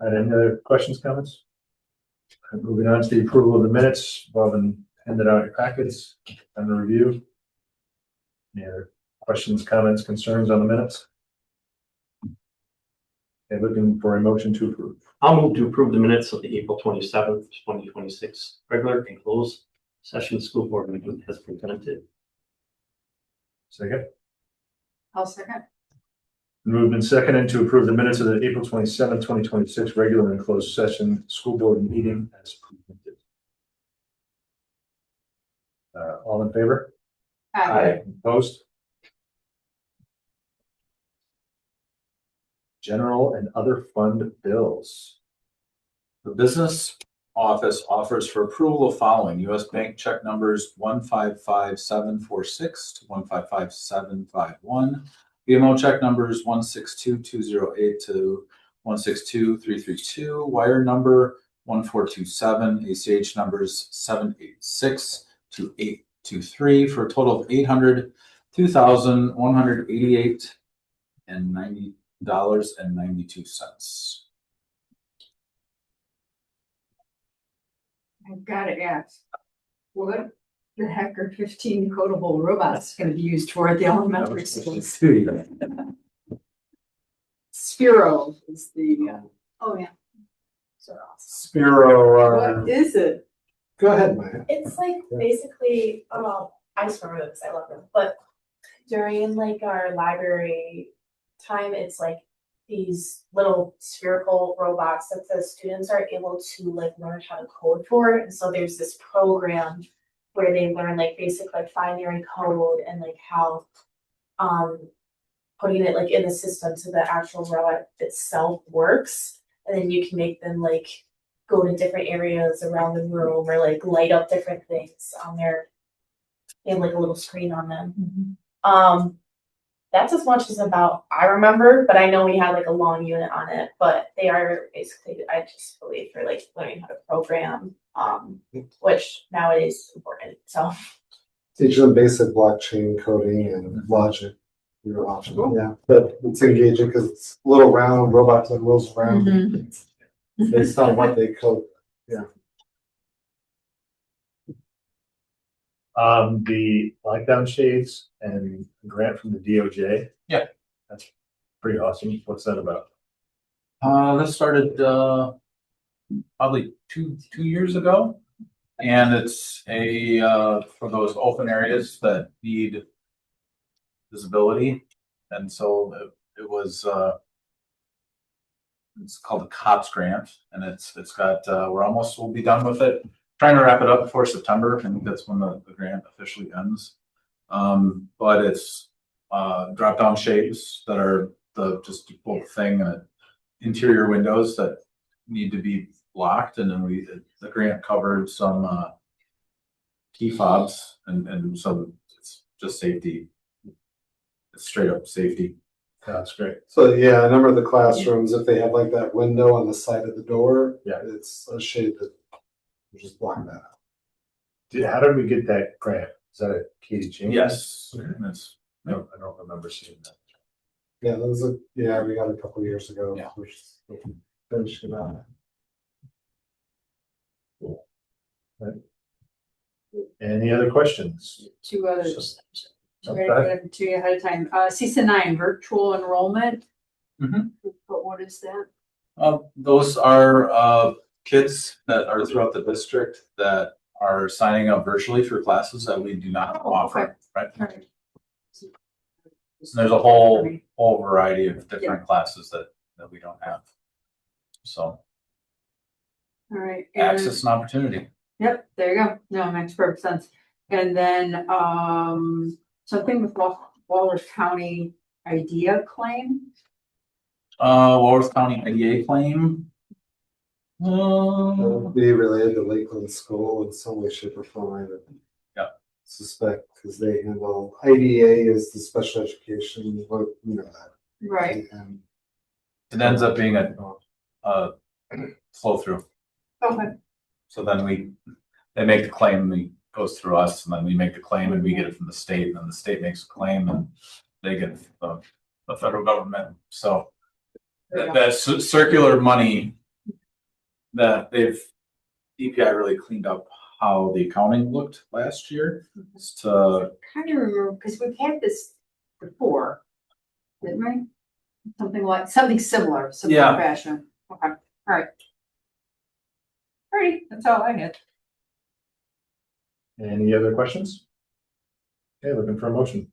Any other questions, comments? Moving on to the approval of the minutes, Bob and handed out your packets and the review. Any other questions, comments, concerns on the minutes? Okay, looking for a motion to approve. I'll move to approve the minutes of the April 27th, 2026 regular and closed session school board meeting as presented. Second. I'll second. Moved and seconded to approve the minutes of the April 27th, 2026 regular and closed session school board meeting as presented. All in favor? Opposed? General and other fund bills. The business office offers for approval of following US bank check numbers 155746 to 155751. BMO check numbers 162208 to 162332. Wire number 1427. ACH numbers 786 to 823 for a total of $802,188.92. I've got to ask, what the heck are 15 codable robots going to be used for at the elementary schools? Sphero is the, Oh, yeah. Spiro, what is it? go ahead, Maya. It's like Yeah. basically, I just remember this, I love them, but during like our library time, it's like these little spherical robots that the students are able to like learn how to code for. And so there's this program where they learn like basic like binary code and like how putting it like in the system so the actual robot itself works. And then you can make them like go to different areas around the room or like light up different things on their, they have like a little screen on them. That's as much as about I remember, but I know we had like a long unit on it, but they are basically, I just believe, for like learning how to program, which nowadays is important. So Teach them basic blockchain coding and logic. Yeah, but it's engaging because it's little round robots that rolls around based on what they code. The lockdown shades and grant from the DOJ. Yeah. That's pretty awesome. What's that about? This started probably two years ago, and it's a for those open areas that need visibility, and so it was it's called the COPS grant, and it's got we'll be done with it. Trying to wrap it up before September. I think that's when the grant officially ends. But it's drop down shapes that are the just whole thing, interior windows that need to be locked, and then the grant covered some key fobs and some it's just safety. It's straight up safety. That's great. So yeah, a number of the classrooms, if they have like that window on the side of the door, Yeah. it's a shade that will just block that out. How did we get that grant? Is that a Katie James? Yes. Okay. It's, I don't remember seeing that. Yeah, that was we got it a couple years ago. Yeah. We're just finishing it out. Any other questions? Two others. Okay. Ready to give them to you ahead of time. CISA 9, virtual enrollment. Mhm. But what is that? those are kids that are throughout the district that are signing up virtually for classes that we do not Oh, offer, right? All right. And there's a whole variety of different classes that we don't have. So All right. and- access and opportunity. Yep, there you go. No, it makes perfect sense. And then, something with Walworth County idea claim. Walworth County IDA claim. It'll be related to Lakeland School in some way, shape, or form. I would suspect because they handle IDA is the special education, that. Right. And It ends up being a flow through. Okay. So then they make the claim, it goes through us, and then we make the claim and we get it from the state, and then the state makes a claim and they get the federal government. So that circular money that EPI really cleaned up how the accounting looked last year. To Kind of remember, because we've had this before, didn't we? Something similar Yeah. fashion. Okay, all right. All right, that's all I had. Any other questions? Okay, looking for a motion.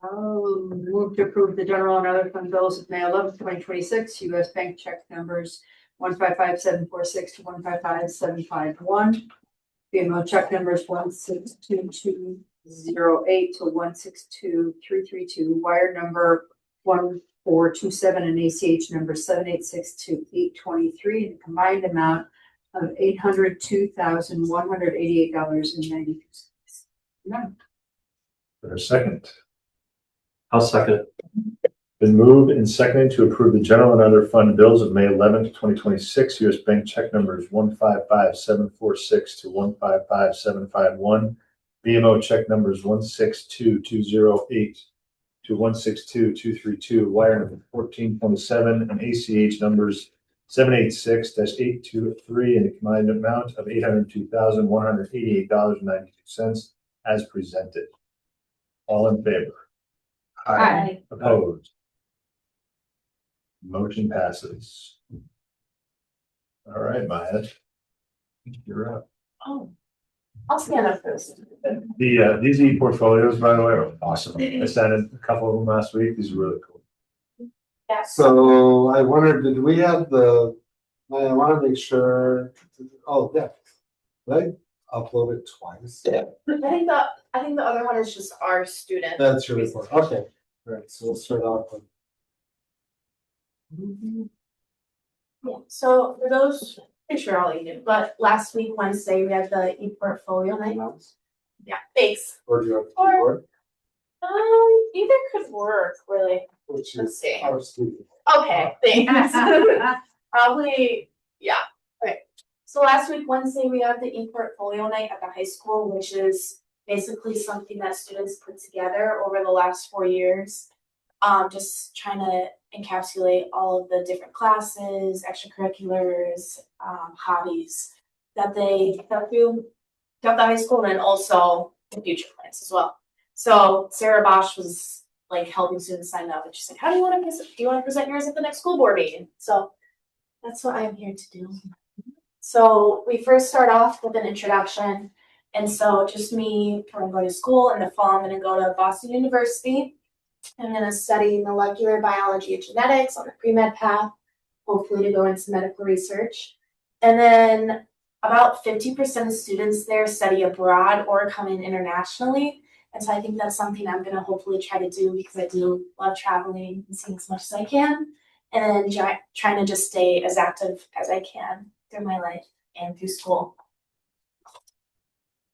I'll move to approve the general and other fund bills of May 11th, 2026, US bank check numbers 155-746 to 155-751. BMO check numbers 162-208 to 162-332, wire number 1427 and ACH number 786 to 823, and a combined amount of $802,188.92. For a second. I'll second it. Been moved and seconded to approve the general and other fund bills of May 11th, 2026, US bank check numbers 155-746 to 155-751, BMO check numbers 162-208 to 162-232, wire number 1427, and ACH numbers 786-823, in a combined amount of $802,188.92 as presented. All in favor? Aye. Opposed? Motion passes. All right, Maya. You're up. Oh, I'll stand up first. These e-portfolios, by the way, are awesome. I sent in a couple of them last week. These are really cool. Yeah. So I wondered, did we have I want to make sure, oh, yeah. Did I upload it twice? I think the other one is just our student. That's your report, okay. All right, so we'll start off with. Yeah, so for those, pretty sure all you did, but last week, Wednesday, we had the e-portfolio night. Yeah, thanks. Or do you have the Or- keyboard? Either could work, really. Which Let's is see. our student. Okay, thanks. Probably, yeah, okay. So last week, Wednesday, we had the e-portfolio night at the high school, which is basically something that students put together over the last 4 years. Just trying to encapsulate all of the different classes, extracurriculars, hobbies that they go through at the high school, and then also the future plans as well. So Sarah Bosch was like helping students sign up, and she's like, "How do you want to present? Do you want to present yours at the next school board meeting?" So that's what I am here to do. So we first start off with an introduction, and so just me, when I go to school in the fall, I'm going to go to Boston University. I'm going to study molecular biology and genetics on the pre-med path, hopefully to go into medical research. And then about 50% of students there study abroad or come in internationally. And so I think that's something I'm going to hopefully try to do, because I do love traveling and seeing as much as I can. And then trying to just stay as active as I can through my life and through school.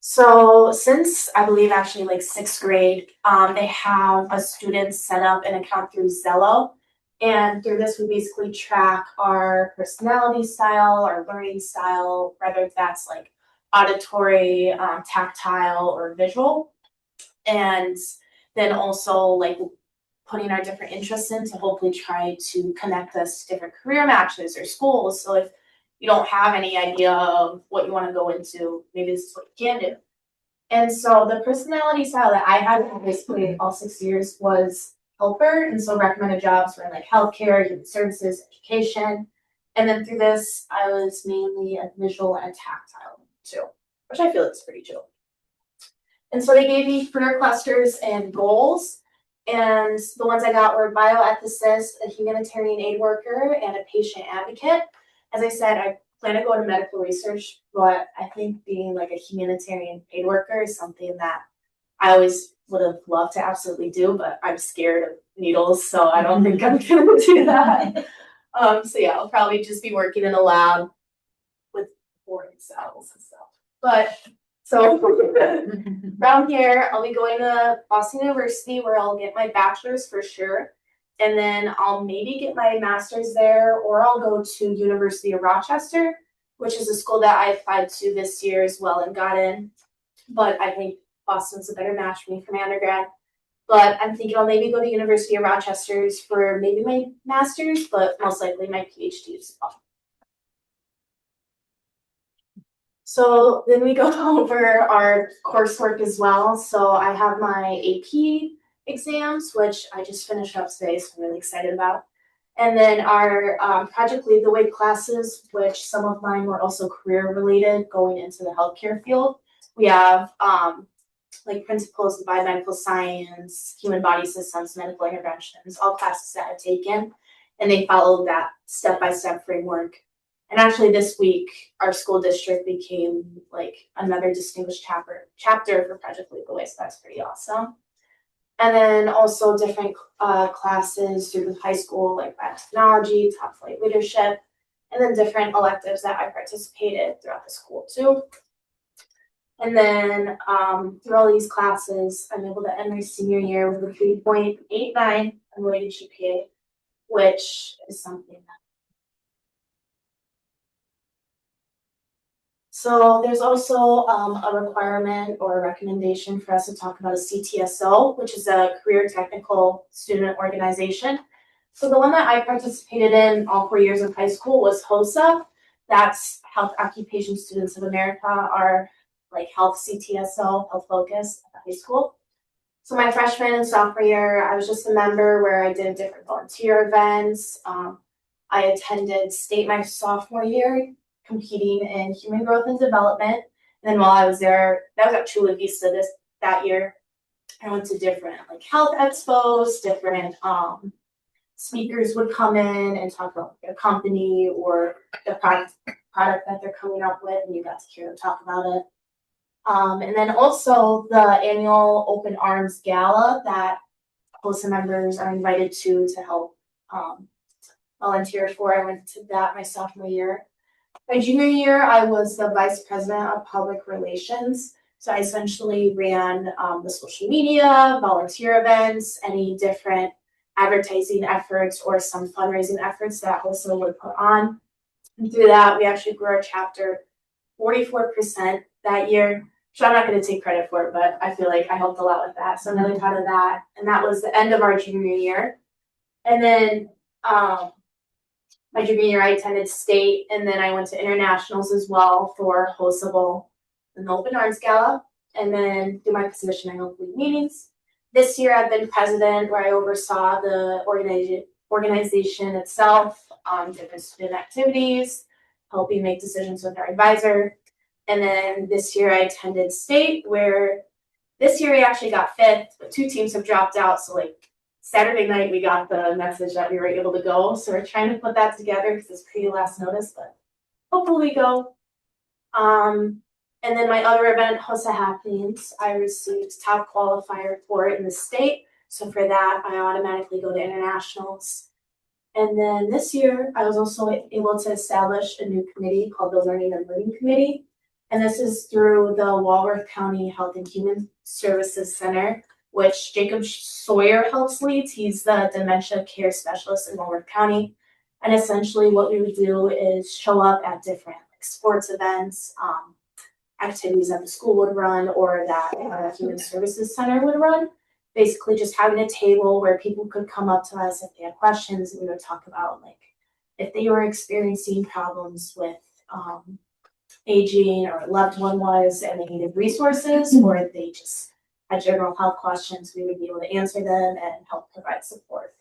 So since I believe actually like 6th grade, they have a student set up an account through Zello. And through this, we basically track our personality style, our learning style, whether that's like auditory, tactile, or visual. And then also like putting our different interests in to hopefully try to connect us to different career matches or schools. So if you don't have any idea of what you want to go into, maybe this is what you can do. And so the personality style that I had basically all 6 years was helper. And so recommended jobs were in like healthcare, human services, education. And then through this, I was mainly a visual and tactile too, which I feel is pretty chill. And so they gave me career clusters and goals. And the ones I got were bioethicist, a humanitarian aid worker, and a patient advocate. As I said, I plan to go into medical research, but I think being like a humanitarian aid worker is something that I always would have loved to absolutely do, but I'm scared of needles, so I don't think I'm gonna do that. So yeah, I'll probably just be working in a lab with boring cells and stuff. But so around here, I'll be going to Boston University, where I'll get my bachelor's for sure. And then I'll maybe get my master's there, or I'll go to University of Rochester, which is a school that I applied to this year as well and got in. But I think Boston's a better match for me for my undergrad. But I'm thinking I'll maybe go to University of Rochester's for maybe my master's, but most likely my PhD as well. So then we go over our coursework as well. So I have my AP exams, which I just finished up today, so I'm really excited about. And then our Project Lead the Way classes, which some of mine were also career related, going into the healthcare field. We have like principles of biomedical science, human body systems, medical interventions, all classes that I've taken, and they follow that step-by-step framework. And actually this week, our school district became like another distinguished chapter for Project Lead the Way, so that's pretty awesome. And then also different classes through the high school, like biotechnology, top flight leadership, and then different electives that I participated throughout the school too. And then through all these classes, I'm able to end my senior year with a 3.89 unrelated GPA, which is something that. So there's also a requirement or a recommendation for us to talk about a CTSO, which is a career technical student organization. So the one that I participated in all 4 years of high school was HOSA. That's Health Occupation Students of America, our like health CTSO, health focus at the high school. So my freshman and sophomore year, I was just a member where I did different volunteer events. I attended state my sophomore year, competing in human growth and development. And then while I was there, that was at Chula Vista that year, I went to different like health expos, different speakers would come in and talk about their company or the product that they're coming up with, and you got to hear them talk about it. And then also the annual Open Arms Gala that HOSA members are invited to help volunteer for. I went to that my sophomore year. My junior year, I was the vice president of public relations. So I essentially ran the social media, volunteer events, any different advertising efforts or some fundraising efforts that HOSA would put on. And through that, we actually grew our chapter 44% that year. So I'm not going to take credit for it, but I feel like I helped a lot with that. So I'm really proud of that. And that was the end of our junior year. And then my junior year, I attended state, and then I went to internationals as well for HOSA Bowl and the Open Arms Gala. And then through my position, I held lead meetings. This year, I've been president, where I oversaw the organization itself, different student activities, helping make decisions with our advisor. And then this year, I attended state, where this year we actually got fifth, but 2 teams have dropped out. So like Saturday night, we got the message that we were able to go. So we're trying to put that together because it's pretty last notice, but hopefully we go. And then my other event, HOSA Happenings, I received top qualifier for it in the state. So for that, I automatically go to internationals. And then this year, I was also able to establish a new committee called the Learning and Living Committee. And this is through the Walworth County Health and Human Services Center, which Jacob Sawyer helps lead. He's the dementia care specialist in Walworth County. And essentially what we would do is show up at different like, sports events, activities that the school would run or that Human Services Center would run. Basically just having a table where people could come up to us if they had questions, and we would talk about like if they were experiencing problems with aging or a loved one was and they needed resources, or if they just had general health questions, we would be able to answer them and help provide support.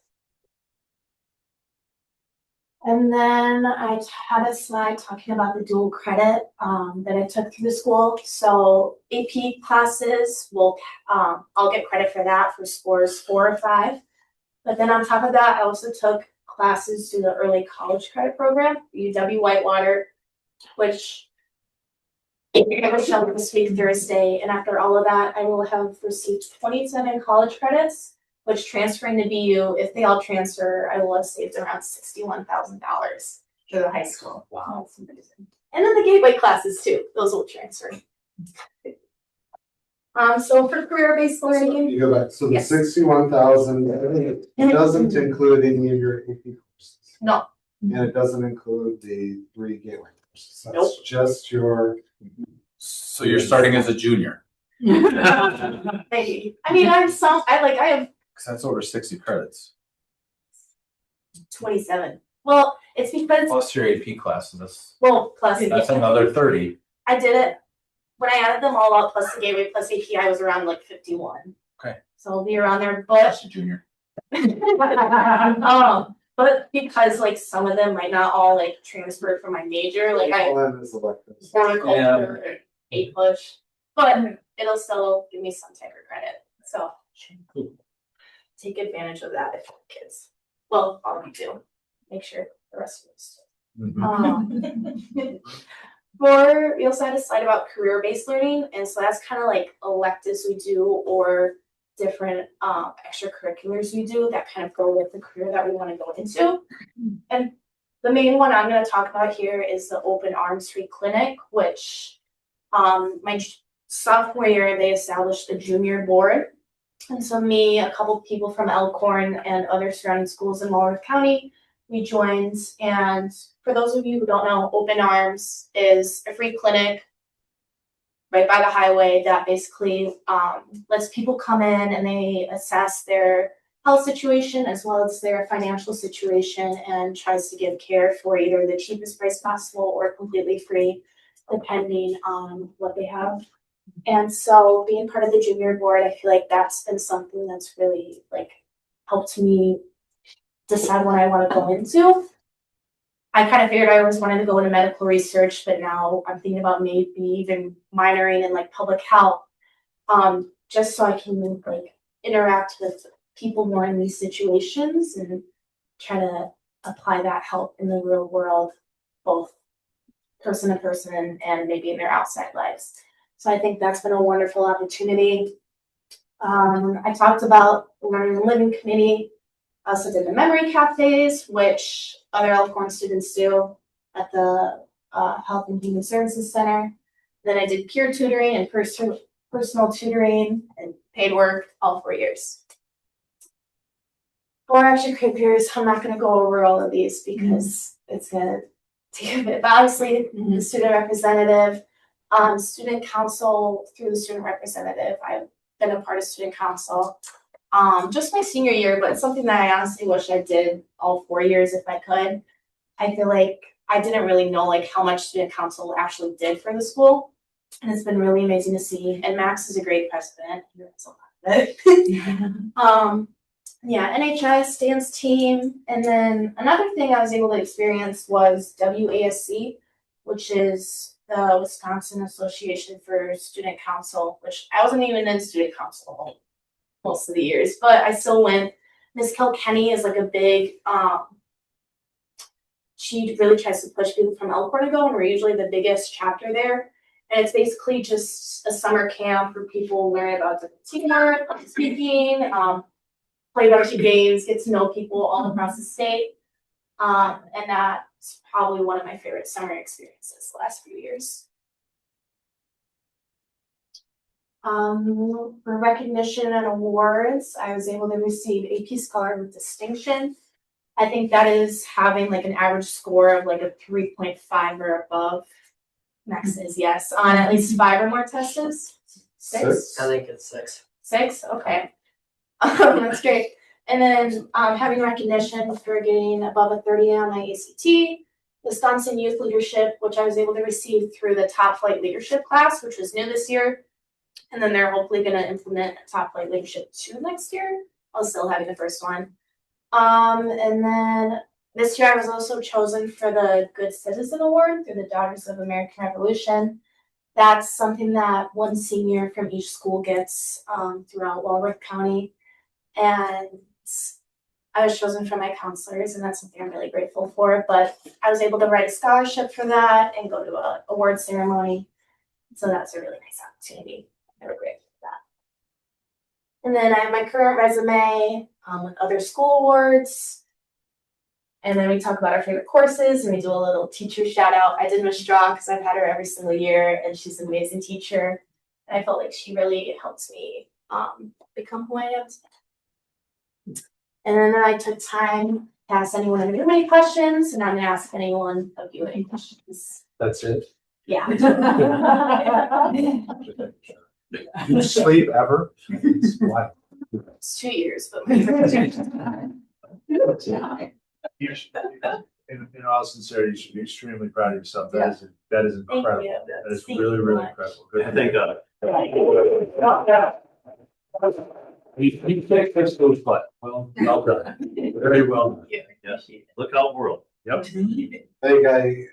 And then I had a slide talking about the dual credit that I took through the school. So AP classes will, I'll get credit for that for scores 4 or 5. But then on top of that, I also took classes through the early college credit program, UW Whitewater, which I will show this week Thursday. And after all of that, I will have received 27 college credits, which transferring to BU, if they all transfer, I will have saved around $61,000 for the high school. Wow. That's amazing. And then the gateway classes too, those will transfer. So for career-based learning, You go back, so the Yes. 61,000, it doesn't include any of your AP courses. no, And it doesn't include the 3 gateway courses. That's Nope. just your. So you're starting as a junior, I mean, I have because that's over 60 credits, 27. Well, it's because, plus your AP classes, plus that's another 30. I did it, when I added them all up, plus the gateway, plus AP, I was around like 51. Okay. So I'll be around there, but That's a junior. but because like some of them might not all like transfer from my major, like I All that is electives. horticulture, and A push, but it'll still give me some type of credit. So take advantage of that if you have kids. Well, all of you do. Make sure the rest of us do. We also had a slide about career-based learning, and so that's kind of like electives we do or different extracurriculars we do that kind of go with the career that we want to go into. And the main one I'm going to talk about here is the Open Arms Free Clinic, which my sophomore year they established a junior board. And so me, a couple people from Elkhorn and other surrounding schools in Walworth County, we joined. And for those of you who don't know, Open Arms is a free clinic right by the highway that basically lets people come in and they assess their health situation as well as their financial situation and tries to give care for either the cheapest price possible or completely free, depending on what they have. And so being part of the junior board, I feel like that's been something that's really like helped me decide what I want to go into. I kind of figured I always wanted to go into medical research, but now I'm thinking about maybe even minoring in like public health, just so I can like interact with people more in these situations and try to apply that help in the real world, both person to person and maybe in their outside lives. So I think that's been a wonderful opportunity. I talked about the Learning and Living Committee. I also did the memory cafes, which other Elkhorn students do at the Health and Human Services Center. Then I did peer tutoring and personal tutoring and paid work all 4 years. For extracurriculars, I'm not going to go over all of these because it's going to take a bit. But obviously, the student representative, student council through the student representative. I've been a part of student council. Just my senior year, but something that I honestly wish I did all 4 years if I could. I feel like I didn't really know like how much student council actually did for the school. And it's been really amazing to see. And Max is a great president. He does a lot of it. Yeah, NHS, dance team. And then another thing I was able to experience was WASC, which is the Wisconsin Association for Student Council, which I wasn't even in student council most of the years, but I still went. Miss Kilkenny is like a big, she really tries to push people from Elkhorn to go, and we're usually the biggest chapter there. And it's basically just a summer camp where people learn about different teamwork, speaking, play a bunch of games, get to know people all across the state. And that's probably one of my favorite summer experiences the last few years. For recognition and awards, I was able to receive AP Scholar with distinction. I think that is having like an average score of like a 3.5 or above. Max says yes, on at least 5 or more tests. 6? I think it's 6. 6? Okay. That's great. And then having recognition for getting above a 30 on my ACT, Wisconsin Youth Leadership, which I was able to receive through the Top Flight Leadership class, which was new this year. And then they're hopefully going to implement Top Flight Leadership 2 next year. I'll still having the first one. And then this year I was also chosen for the Good Citizen Award through the Daughters of American Revolution. That's something that one senior from each school gets throughout Walworth County. And I was chosen from my counselors, and that's something I'm really grateful for. But I was able to write a scholarship for that and go to an award ceremony. So that's a really nice opportunity. I'm very grateful for that. And then I have my current resume with other school awards. And then we talk about our favorite courses, and we do a little teacher shout out. I did Miss Straw because I've had her every single year, and she's an amazing teacher. And I felt like she really helped me become who I am today. And then I took time to ask anyone of you any questions, and I'm gonna ask anyone of you any questions. That's it. Yeah. You sleep ever? Why? It's 2 years, but. You should, in all sincerity, you should be extremely proud of yourself. That is Thank incredible. you. That is Thank you really, so really much. incredible. Good. I think, You take this goes butt. Well done. Very well done. yes, look out world. Yep. Like I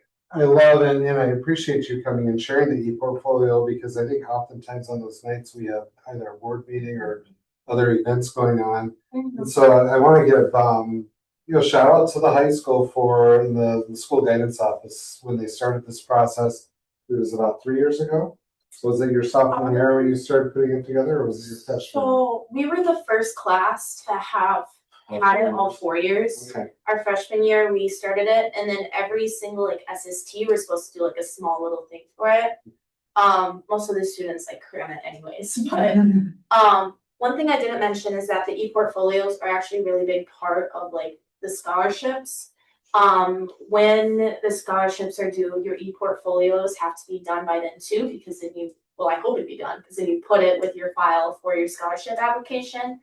love and I appreciate you coming and sharing the e-portfolio because I think oftentimes on those nights we have either a board meeting or other events going on. And so I want to give, shout out to the high school for in the school guidance office when they started this process. It was about 3 years ago. So was it your sophomore year when you started putting it together, or was it your freshman? So we were the first class to have had it all 4 years. Okay. Our freshman year, we started it, and then every single like SST, we're supposed to do like a small little thing for it. Most of the students like cram it anyways, but one thing I didn't mention is that the e-portfolios are actually a really big part of like the scholarships. When the scholarships are due, your e-portfolios have to be done by then too, because then I hope it'd be done, because then you put it with your file for your scholarship application,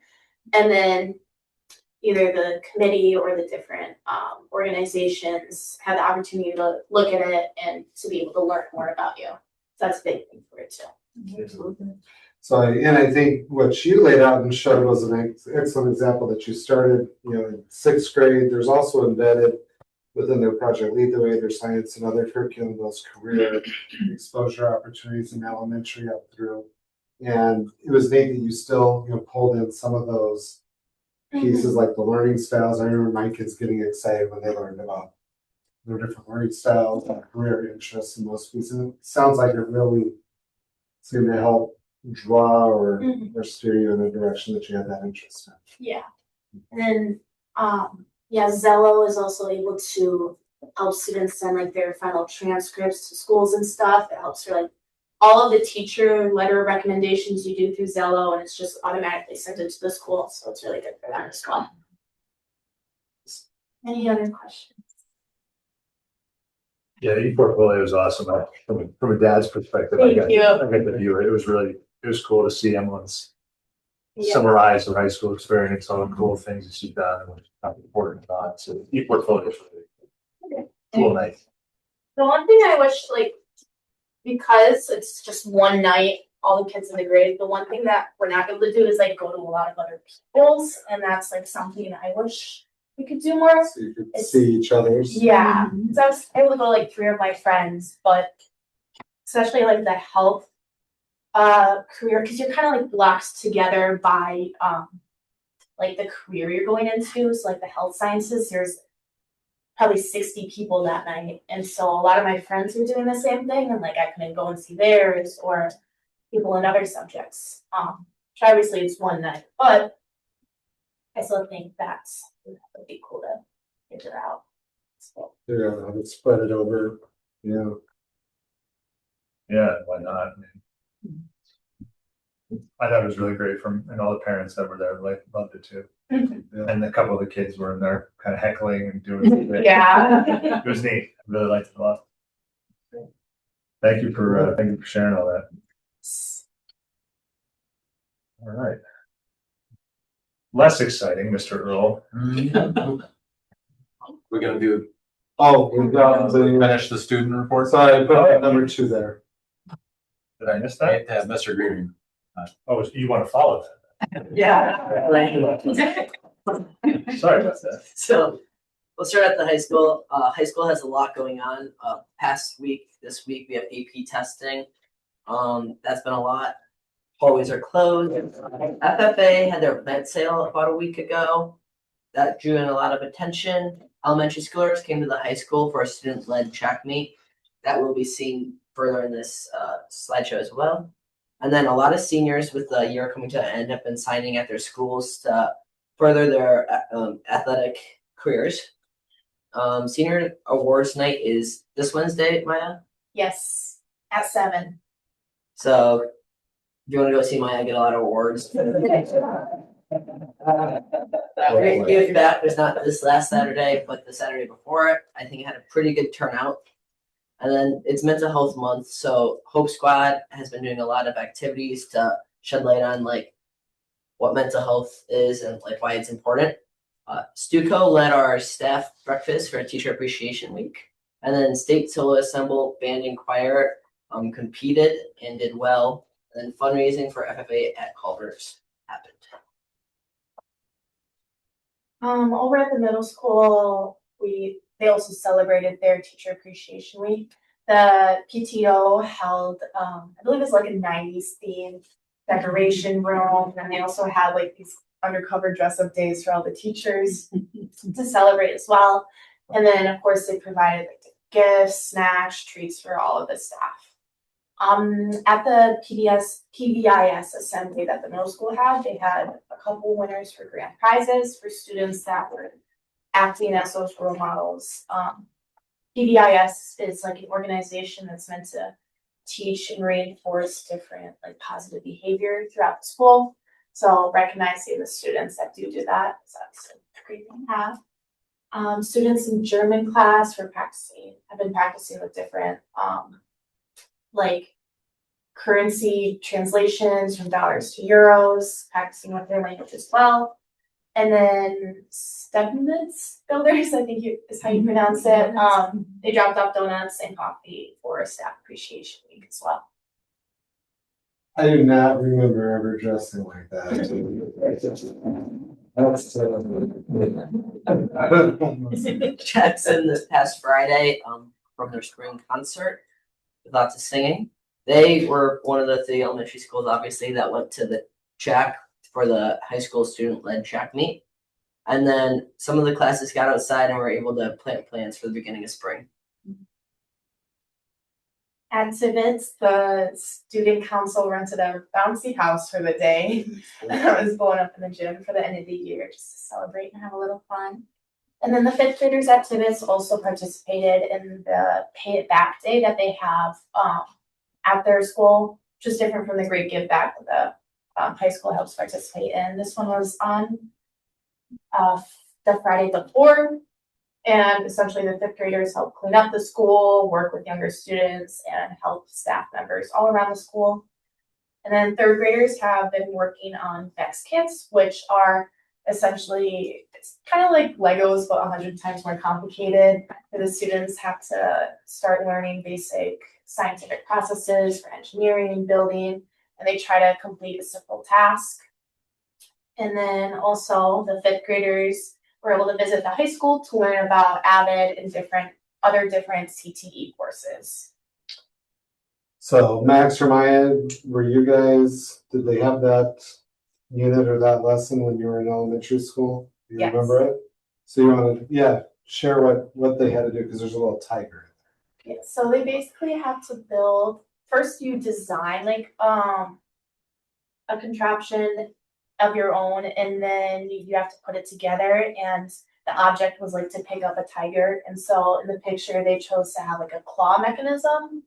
and then either the committee or the different organizations have the opportunity to look at it and to be able to learn more about you. So that's a big thing for it too. So, and I think what you laid out and showed was an excellent example that you started, in 6th grade. There's also embedded within their Project Lead the Way, their science and other curriculum, those career exposure opportunities in elementary up through. And it was neat that you still, pulled in some of those pieces like the learning styles. I remember my kids getting excited when they learned about their different learning styles and career interests in those pieces. And it sounds like it really seemed to help draw or steer you in the direction that you had that interest in. Yeah. And then Zello is also able to help students send like their final transcripts to schools and stuff. It helps for like all of the teacher letter recommendations you do through Zello, and it's just automatically sent into the school. So it's really good for that as well. Any other questions? Yeah, the e-portfolio is awesome. From a dad's perspective, Thank you. I got to view it. It was cool to see Emily's summarize her high school experience, all the cool things that she's done and how important or not. So e-portfolio is really cool night. The one thing I wish, like, because it's just one night, all the kids in the grade, the one thing that we're not able to do is like go to a lot of other schools, and that's like something I wish we could do more. So you could see each other's. Yeah, because I was able to go to like 3 of my friends, but especially like the health career, because you're kind of like blocked together by like the career you're going into. So like the health sciences, there's probably 60 people that night, and so a lot of my friends were doing the same thing, and like I couldn't go and see theirs, or people in other subjects. Which obviously it's one night, but I still think that would be cool to figure out. So. Yeah, I would spread it over, Yeah, why not? I thought it was really great and all the parents that were there loved it too. And a couple of the kids were in there kind of heckling and doing it. Yeah. It was neat. I really liked it a lot. Thank you for sharing all that. All right. Less exciting, Mr. Earl. We're gonna do, we've got finish the student report. sorry, I put number 2 there. Did I miss that? Yeah, Mr. Green. Oh, you want to follow that? Yeah. Sorry about that. So we'll start at the high school. High school has a lot going on. This week we have AP testing. That's been a lot. Hallways are closed. FFA had their plant sale about a week ago. That drew in a lot of attention. Elementary schoolers came to the high school for a student-led track meet. That will be seen further in this slideshow as well. And then a lot of seniors with the year coming to an end have been signing at their schools to further their athletic careers. Senior awards night is this Wednesday, Maya. Yes, at 7. So If you wanna go see mine, I get a lot of awards. Great give back was not this last Saturday, but the Saturday before it. I think it had a pretty good turnout. And then it's mental health month, so Hope Squad has been doing a lot of activities to shed light on like what mental health is and like why it's important. Stuco led our staff breakfast for Teacher Appreciation Week. And then State Solo Assemble Band and Choir competed and did well. And then fundraising for FFA at Culver's happened. Over at the middle school, they also celebrated their Teacher Appreciation Week. The PTO held, I believe it's like a 90s themed decoration room, and they also had like these undercover dress up days for all the teachers to celebrate as well. And then of course they provided like gifts, snacks, treats for all of the staff. At the PBIS assembly that the middle school had, they had a couple winners for grand prizes for students that were acting as those role models. PBIS is like an organization that's meant to teach and reinforce different like positive behavior throughout the school. So recognizing the students that do that is obviously a great thing to have. Students in German class have been practicing with different like currency translations from dollars to euros, practicing with their language as well. And then Stebnitz Builders, I think is how you pronounce it. They dropped off donuts and coffee for Staff Appreciation Week as well. I do not remember ever dressing like that. Jackson this past Friday from their spring concert with lots of singing. They were one of the 3 elementary schools, obviously, that went to the track for the high school student-led track meet. And then some of the classes got outside and were able to plant plants for the beginning of spring. At Civets, the student council rented a bouncy house for the day. I was going up in the gym for the end of the year just to celebrate and have a little fun. And then the 5th graders at Civets also participated in the Pay It Back Day that they have at their school, which is different from the Great Give Back that the high school helps participate in. This one was on the Friday before. And essentially the 5th graders help clean up the school, work with younger students, and help staff members all around the school. And then 3rd graders have been working on Vex kits, which are essentially, it's kind of like Legos, but 100 times more complicated. The students have to start learning basic scientific processes for engineering and building, and they try to complete a simple task. And then also the 5th graders were able to visit the high school to learn about AVID and other different CTE courses. So Max or Maya, did they have that unit or that lesson when you were in elementary school? Do you Yes. remember it? So you want to, share what they had to do, because there's a little tiger. Yeah, so they basically have to build, first you design like a contraption of your own, and then you have to put it together, and the object was like to pick up a tiger. And so in the picture they chose to have like a claw mechanism.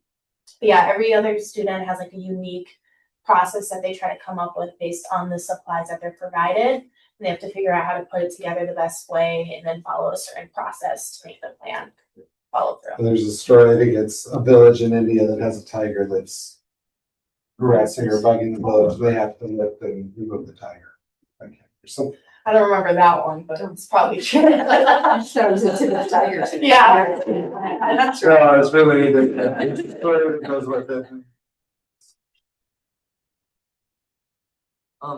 But yeah, every other student has like a unique process that they try to come up with based on the supplies that they're provided. And they have to figure out how to put it together the best way and then follow a certain process to make the plan follow through. And there's a story, I think it's a village in India that has a tiger that's harassing or bugging the village. They have to lift and remove the tiger. Okay. So I don't remember that one, but it's probably true. Shows it to the tiger. Yeah. That's right. no, it's really it goes with it.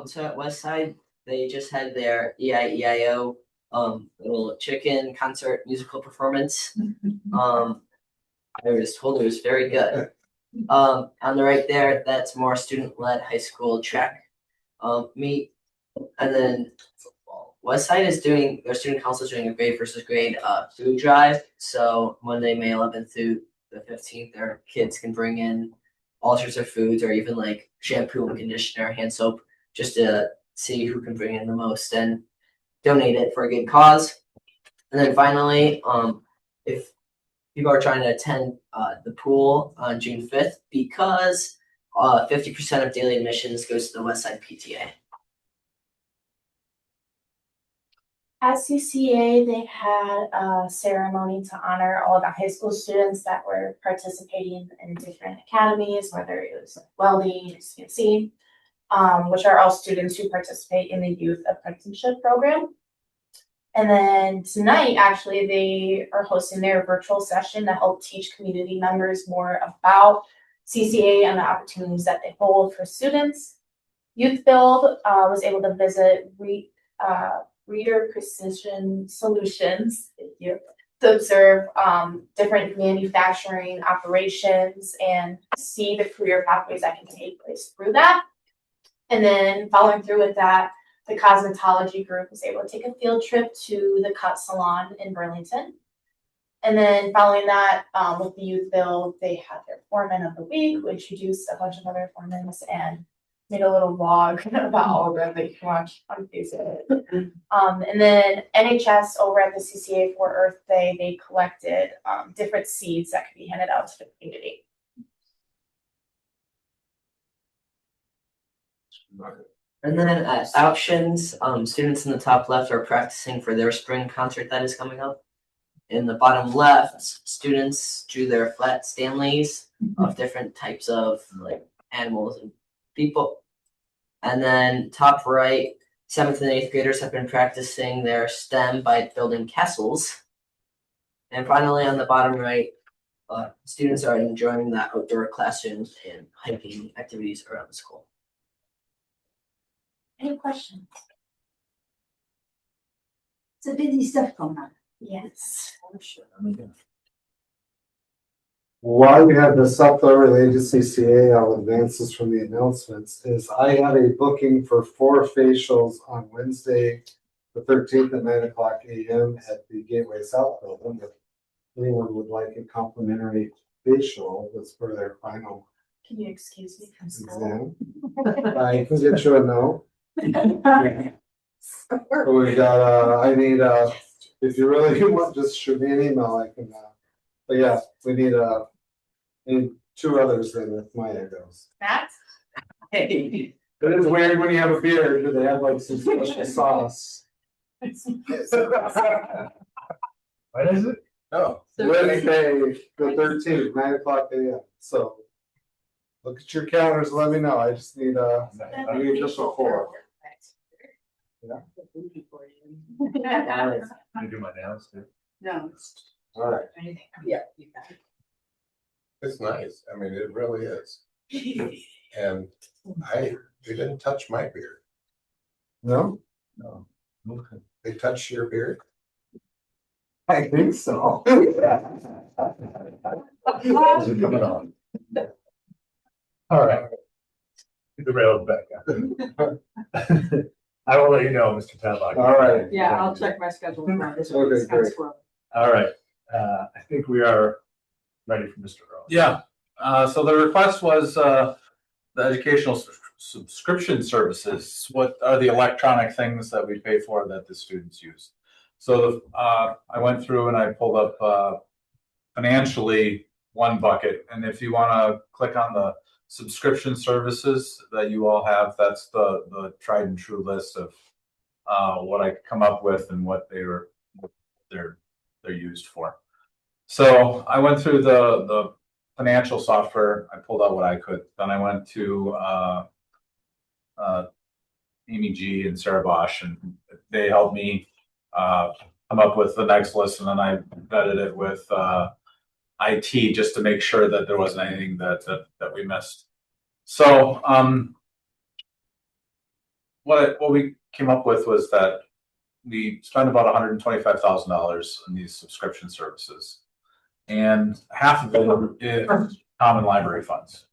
So at Westside, they just had their EIEIO little chicken concert musical performance. I was told it was very good. On the right there, that's more student-led high school track meet. And then Westside is doing, their student council is doing a grade versus grade food drive. So Monday, May 11th through the 15th, their kids can bring in all sorts of foods, or even like shampoo and conditioner, hand soap, just to see who can bring in the most and donate it for a good cause. And then finally, if people are trying to attend the pool on June 5th, because 50% of daily admissions goes to the West Side PTA. At CCA, they had a ceremony to honor all of the high school students that were participating in different academies, whether it was welding, CNC, which are all students who participate in the youth apprenticeship program. And then tonight, actually, they are hosting their virtual session to help teach community members more about CCA and the opportunities that they hold for students. Youth Build was able to visit Reader Precision Solutions to observe different manufacturing operations and see the career pathways that can take place through that. And then following through with that, the cosmetology group was able to take a field trip to the Cut Salon in Burlington. And then following that, with the Youth Build, they had their foreman of the week, who introduced a bunch of other foremans and made a little vlog about all of them that you can watch on Facebook. And then NHS over at the CCA for Earth Day, they collected different seeds that could be handed out to the community. And then at Options, students in the top left are practicing for their spring concert that is coming up. In the bottom left, students drew their flat Stanleys of different types of like animals and people. And then top right, 7th and 8th graders have been practicing their STEM by building castles. And finally, on the bottom right, students are enjoying the outdoor classrooms and hiking activities around the school. Any questions? It's a busy stuff going on. Yes. While you have this up though related to CCA, I'll advance this from the announcements, is I had a booking for 4 facials on Wednesday, the 13th at 9:00 a.m. at the Gateway South building. If anyone would like a complimentary facial, that's for their final Can you excuse me from school? exam. I can get you a no. So we got, I need, if you really want, just shoot me an email, I can, but yeah, we need 2 others then if Maya goes. Matt? Hey. It is weird when you have a beard, do they have like some special sauce? What is it? No, Wednesday, the 13th, 9:00 a.m. So look at your calendars, let me know, I just need, just a 4. Yeah. I do my nails too. No. All right. Anything. Yeah. You got it. it's nice. I mean, it really is. And you didn't touch my beard. No? No. They touched your beard? I think so. Those are coming on. All right. Get the rails back up. I will let you know, Mr. Tadlock. All right. Yeah, I'll check my schedule. tomorrow. This Okay, week's great. schedule. All right. I think we are ready for Mr. Earl. Yeah, so the request was the educational subscription services. What are the electronic things that we pay for that the students use? So I went through and I pulled up financially one bucket. And if you want to click on the subscription services that you all have, that's the tried and true list of what I come up with and what they're used for. So I went through the financial software. I pulled out what I could. Then I went to Amy G and Sarah Bosch, and they helped me come up with the next list. And then I vetted it with IT just to make sure that there wasn't anything that we missed. So what we came up with was that we spend about $125,000 in these subscription services, and half of it is common library funds.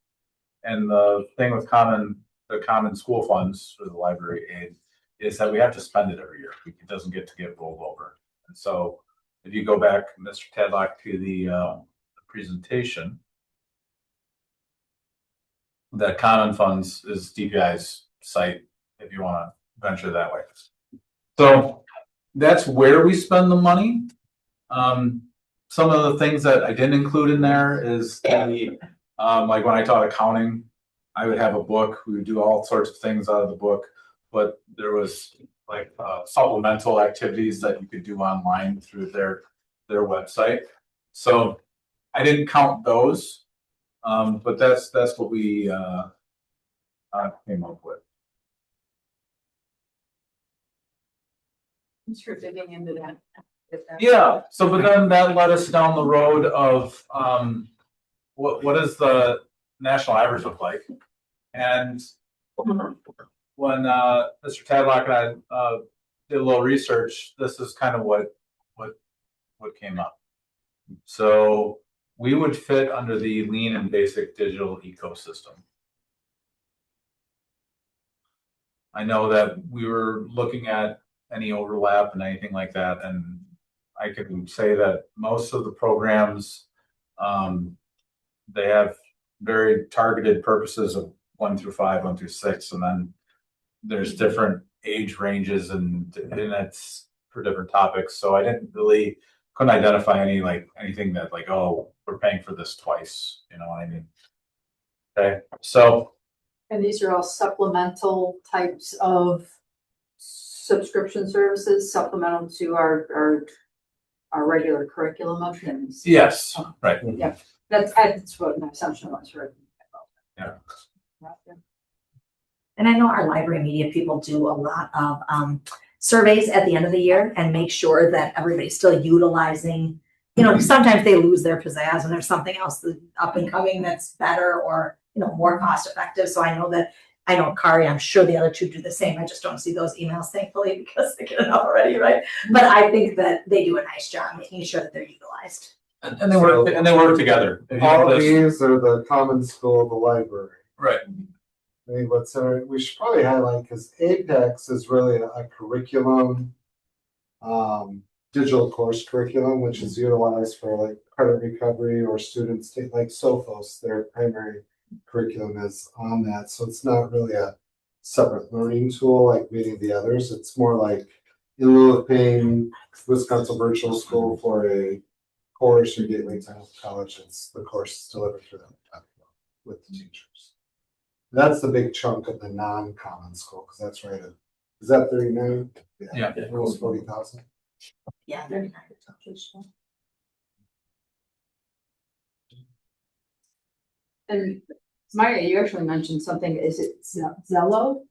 And the thing with the common school funds for the library aid is that we have to spend it every year. It doesn't get to get rolled over. And so if you go back, Mr. Tadlock, to the presentation, that common funds is DPI's site if you want to venture that way. So that's where we spend the money. Some of the things that I didn't include in there is the like when I taught accounting, I would have a book, we would do all sorts of things out of the book, but there was like supplemental activities that you could do online through their website. So I didn't count those, but that's what we came up with. Thanks for digging into that. Yeah, so but then that led us down the road of what does the national average look like? And when Mr. Tadlock and I did a little research, this is kind of what came up. So we would fit under the lean and basic digital ecosystem. I know that we were looking at any overlap and anything like that, and I can say that most of the programs, they have very targeted purposes of 1 through 5, 1 through 6, and then there's different age ranges and it's for different topics. So I couldn't identify anything that like, oh, we're paying for this twice. You know what I mean? Okay, so. And these are all supplemental types of subscription services, supplemental to our regular curriculum options. Yes, right. Yeah, that's what my assumption was, right? Yeah. And I know our library media people do a lot of surveys at the end of the year and make sure that everybody's still utilizing, sometimes they lose their pizzazz and there's something else that's up and coming that's better or, more cost effective. So I know Kari, I'm sure the other two do the same. I just don't see those emails, thankfully, because they get it already, right? But I think that they do a nice job making sure that they're utilized. And they work together. All of these are the common school, the library. Right. I think we should probably highlight, because Apex is really a curriculum, digital course curriculum, which is utilized for like credit recovery, or students take like Sophos, their primary curriculum is on that. So it's not really a separate learning tool like many of the others. It's more like in lieu of paying Wisconsin Virtual School for a course or Gateway College, it's the course delivered for them with the teachers. That's the big chunk of the non-common school, because that's right at, is that 39? Yeah. Almost 40,000. Yeah, 39. And Maya, you actually mentioned something. Is it Zello?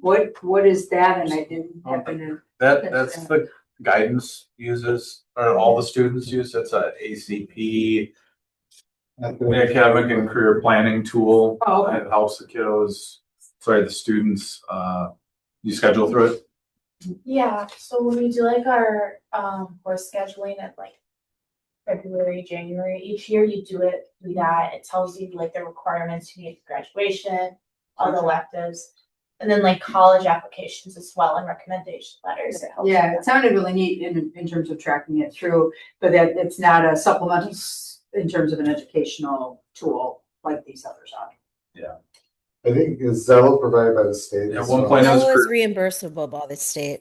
What is that? And I didn't happen to. That's the guidance uses, or all the students use. It's a ACP, academic and career planning tool. Oh, okay. It helps the students, you schedule through it. Yeah, so when we do like our course scheduling at like February, January each year, you do that. It tells you like the requirements you need for graduation, all the electives, and then like college applications as well and recommendation letters. It helps Yeah, with it sounded really neat in terms of tracking it through, but that it's not a supplemental in terms of an educational tool like these others are. Yeah. I think is Zello provided by the state. At as one well? point, Zello is reimbursable by the state.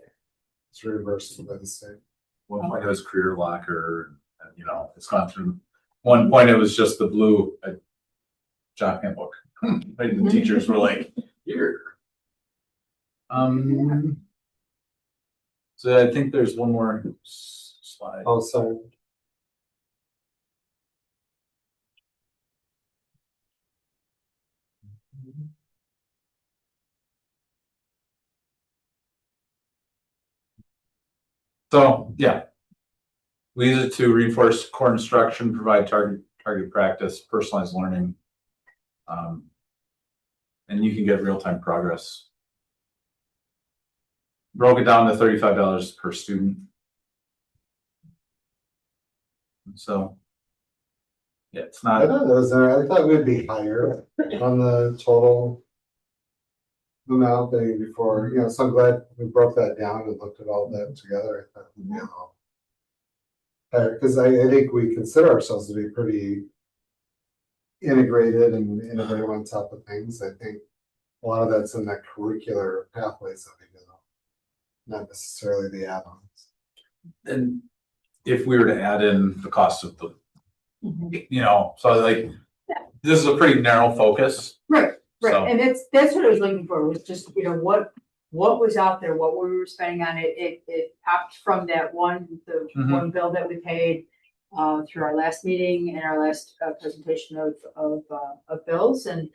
It's reimbursed by the state. One point it was career locker, and it's gone through. One point it was just the blue job handbook. The teachers were like, here. So I think there's one more slide. Oh, sorry. So yeah, we use it to reinforce core instruction, provide target practice, personalized learning, and you can get real-time progress. Broke it down to $35 per student. So yeah, it's I not. thought we'd be higher on the total amount than before. So I'm glad we broke that down and looked at all that together. I thought we'd be a little higher, because I think we consider ourselves to be pretty integrated and innovative on top of things. I think a lot of that's in that curricular pathways that we do, not necessarily the add-ons. And if we were to add in the cost of the, so like, this is a pretty narrow focus. Right. Right, So, and that's what I was looking for, was just, you know, what was out there, what we were spending on it. It popped from that the Mhm. one bill that we paid through our last meeting and our last presentation of bills. And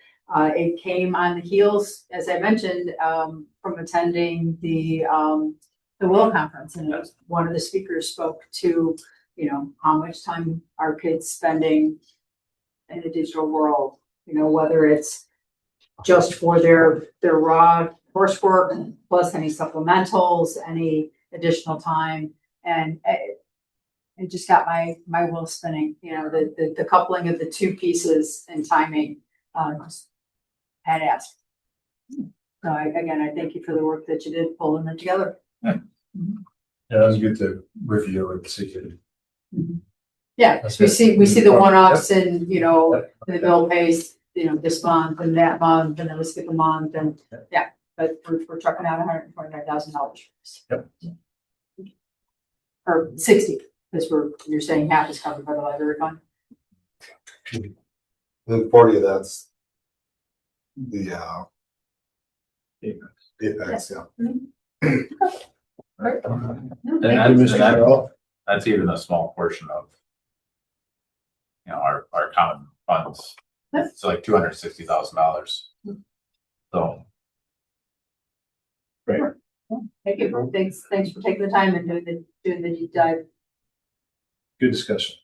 it came on the heels, as I mentioned, from attending the Will Conference. And it was, one of the speakers spoke to, you know, how much time our kids spending in the digital world, you know, whether it's just for their raw coursework, plus any supplementals, any additional time. And it just got my wheel spinning, you know, the coupling of the two pieces and timing, just badass. So I thank you for the work that you did pulling it together. Yeah, that was good to review and see. Yeah, 'cause we see the one-offs and, you know, the bill pays, you know, this month and that month, and then we skip a month, and yeah, but we're trucking out $129,000. Yep. Or 60, because you're saying half is covered by the library fund. Then 40 of that's the Apex, yeah. Right. that's even a small portion of, you know, our common funds. It's like $260,000. So. Great. Thank you. Thanks for taking the time and doing the deep dive. Good discussion.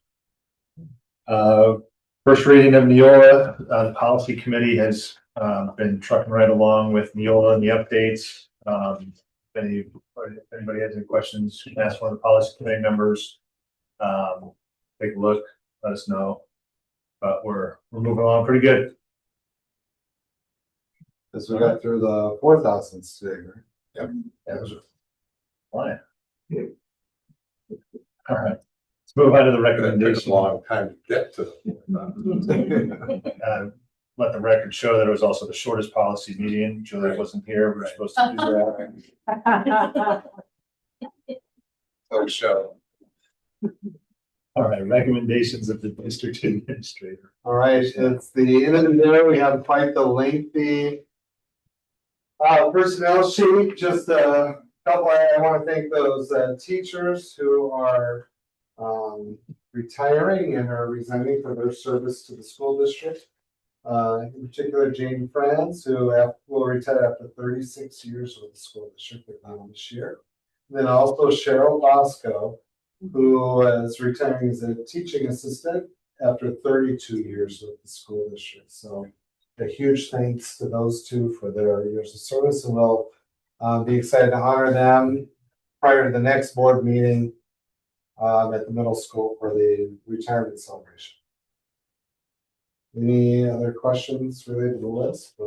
First reading of Neola, the policy committee has been trucking right along with Neola and the updates. If anybody has any questions, you can ask one of the policy committee members. Take a look, let us know. But we're moving along pretty good. Because we got through the 4,000s today, right? Yep. That was fine. All right. Let's move on to the It took recommendation. a long time to get to. Let the record show that it was also the shortest policy meeting. Julie wasn't here. We were supposed to do that. So show. All right, recommendations of the district administrator. All right, it's the end of the year. We have quite the lengthy personnel sheet. Just a couple, I want to thank those teachers who are retiring and are resigning for their service to the school district. In particular, Jane Franz, who will retire after 36 years with the school district this year. And then also Cheryl Bosco, who is retiring as a teaching assistant after 32 years with the school district. So a huge thanks to those two for their years of service, and we'll be excited to honor them prior to the next board meeting at the middle school for the retirement celebration. Any other questions related to the list?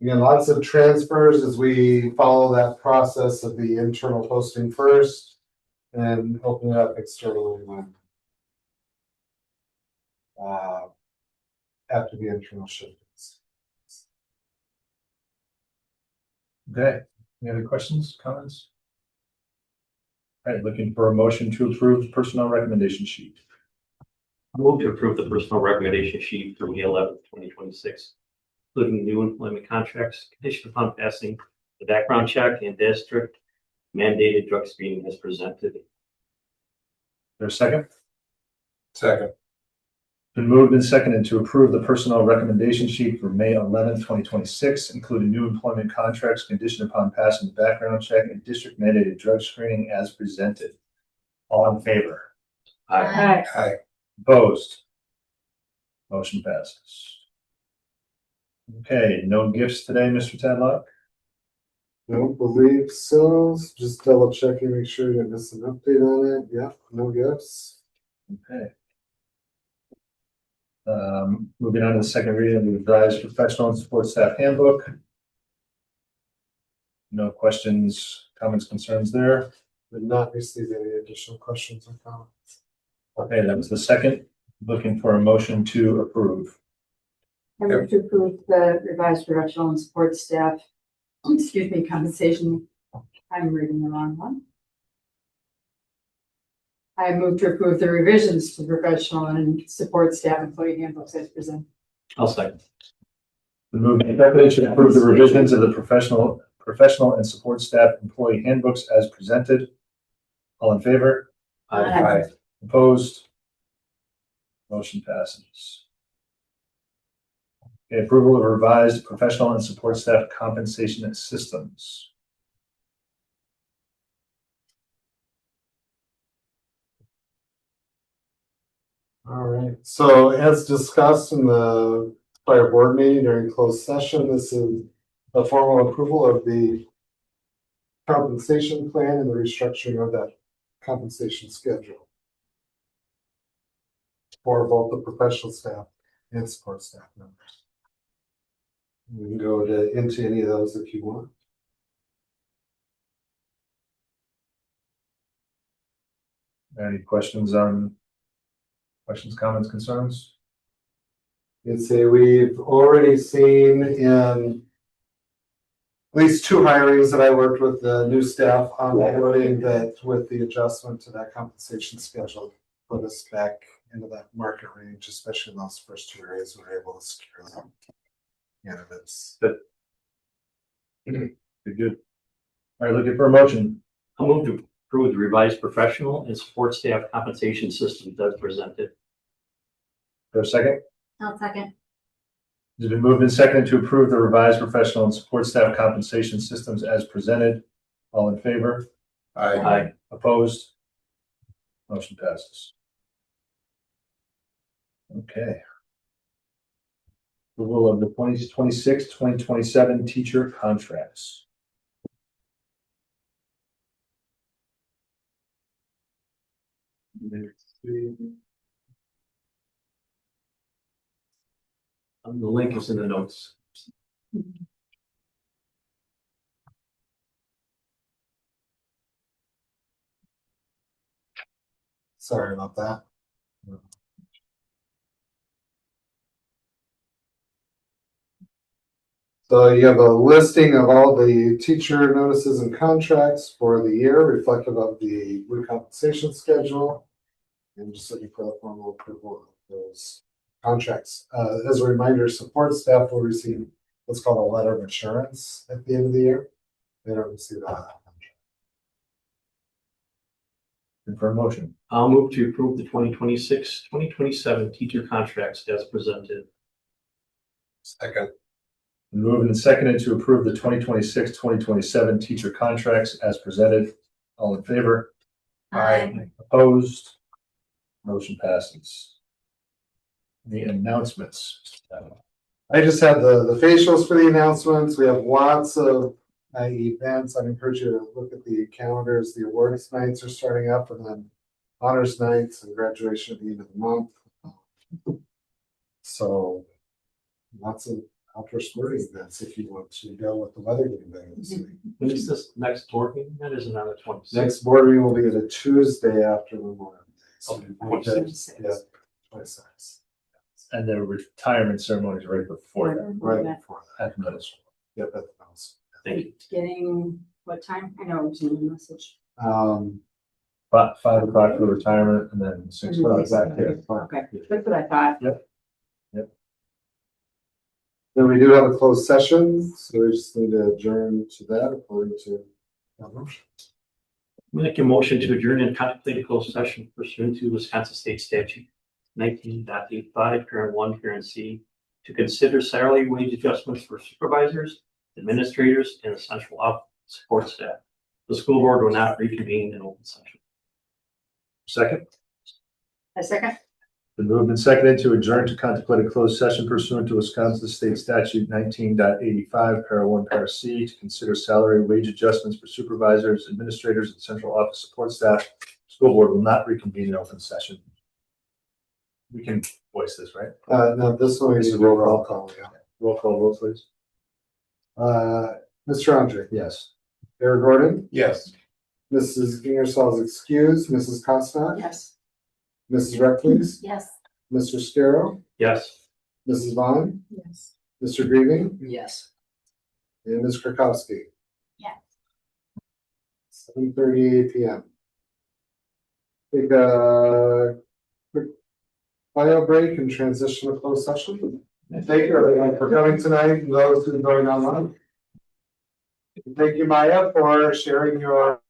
Again, lots of transfers as we follow that process of the internal posting first and open it up externally when after the internal shiftings. Okay, any other questions, comments? All right, looking for a motion to approve the personnel recommendation sheet. Move to approve the personal recommendation sheet through May 11th, 2026, including new employment contracts, conditioned upon passing the background check and district mandated drug screening as presented. There's a second? Second. Been moved and seconded to approve the personnel recommendation sheet for May 11th, 2026, including new employment contracts conditioned upon passing the background check and district mandated drug screening as presented. All in favor? Aye. Aye. Opposed? Motion passes. Okay, no gifts today, Mr. Tadlock? Don't believe so. Just double checking, make sure you didn't miss an update on it. Yeah, no gifts. Okay. Moving on to the second reading of the revised professional and support staff handbook. No questions, comments, concerns there. Did not receive any additional questions or comments. Okay, that was the second. Looking for a motion to approve. I move to approve the revised professional and support staff, compensation. I'm reading the wrong one. I move to approve the revisions to professional and support staff employee handbooks as presented. I'll second. The movement and seconded to approve the revisions of the professional and support staff employee handbooks as presented. All in favor? Aye. Opposed? Motion passes. Okay, approval of revised professional and support staff compensation systems. All right, so as discussed in the prior board meeting during closed session, this is a formal approval of the compensation plan and the restructuring of that compensation schedule for both the professional staff and support staff members. We can go into any of those if you want. Any questions, comments, concerns? You'd say we've already seen in at least 2 hirings that I worked with the new staff on onboarding that with the adjustment to that compensation schedule, put us back into that market range, especially in those first 2 areas we were able to secure them. Candidates. Good. All right, looking for a motion. I'll move to approve the revised professional and support staff compensation systems as presented. For a second? I'll second. It's been moved and seconded to approve the revised professional and support staff compensation systems as presented. All in favor? Aye. Opposed? Motion passes. Okay. Approval of the 2026-2027 teacher contracts. The link is in the notes. Sorry about that. So you have a listing of all the teacher notices and contracts for the year reflective of the recompensation schedule. And just looking for the formal approval of those contracts. As a reminder, support staff will receive what's called a letter of assurance at the end of the year. They don't receive that. And for a motion. I'll move to approve the 2026-2027 teacher contracts as presented. Second. Moved and seconded to approve the 2026-2027 teacher contracts as presented. All in favor? Aye. Opposed? Motion passes. The announcements. I just had the facials for the announcements. We have lots of events. I encourage you to look at the calendars. The awards nights are starting up, and then honors nights and graduation at the end of the month. So lots of outdoor sporting events if you want to go with the weather getting better this week. When is this next board meeting? That isn't on the 26th. Next board meeting will be the Tuesday after Memorial Day. So Okay, 26. Yeah, 26. And the retirement ceremony is right before that. Right before that. At the middle school. Yep, at the house. Thank you. Getting what time? I know it was in the message. But 5 o'clock for retirement and then 6 o'clock. Exactly. Okay, that's what I thought. Then we do have a closed session, so we just need to adjourn to that according to our motion. Make a motion to adjourn and contemplate a closed session pursuant to Wisconsin State Statute 19.85, parent 1, parent C, to consider salary wage adjustments for supervisors, administrators, and essential office support staff. The school board will not reconvene in open session. Second. A second? The moved and seconded to adjourn to contemplate a closed session pursuant to Wisconsin State Statute 19.85, para 1, para C, to consider salary wage adjustments for supervisors, administrators, and central office support staff. School board will not reconvene in open session. We can voice this, right? No, this one is a roll call. Yeah. Roll call vote, please. Mr. Andre. Yes. Eric Gordon. Yes. Mrs. Ingersoll is excused. Mrs. Kosnak. Yes. Mrs. Reckles. Yes. Mr. Scarrow. Yes. Mrs. Vaughn. Yes. Mr. Grieving. Yes. And Ms. Krakowski. Yes. 7:38 p.m. take a quick bio break and transition to closed session. Thank you everyone for coming tonight and those who joined online. Thank you, Maya, for sharing your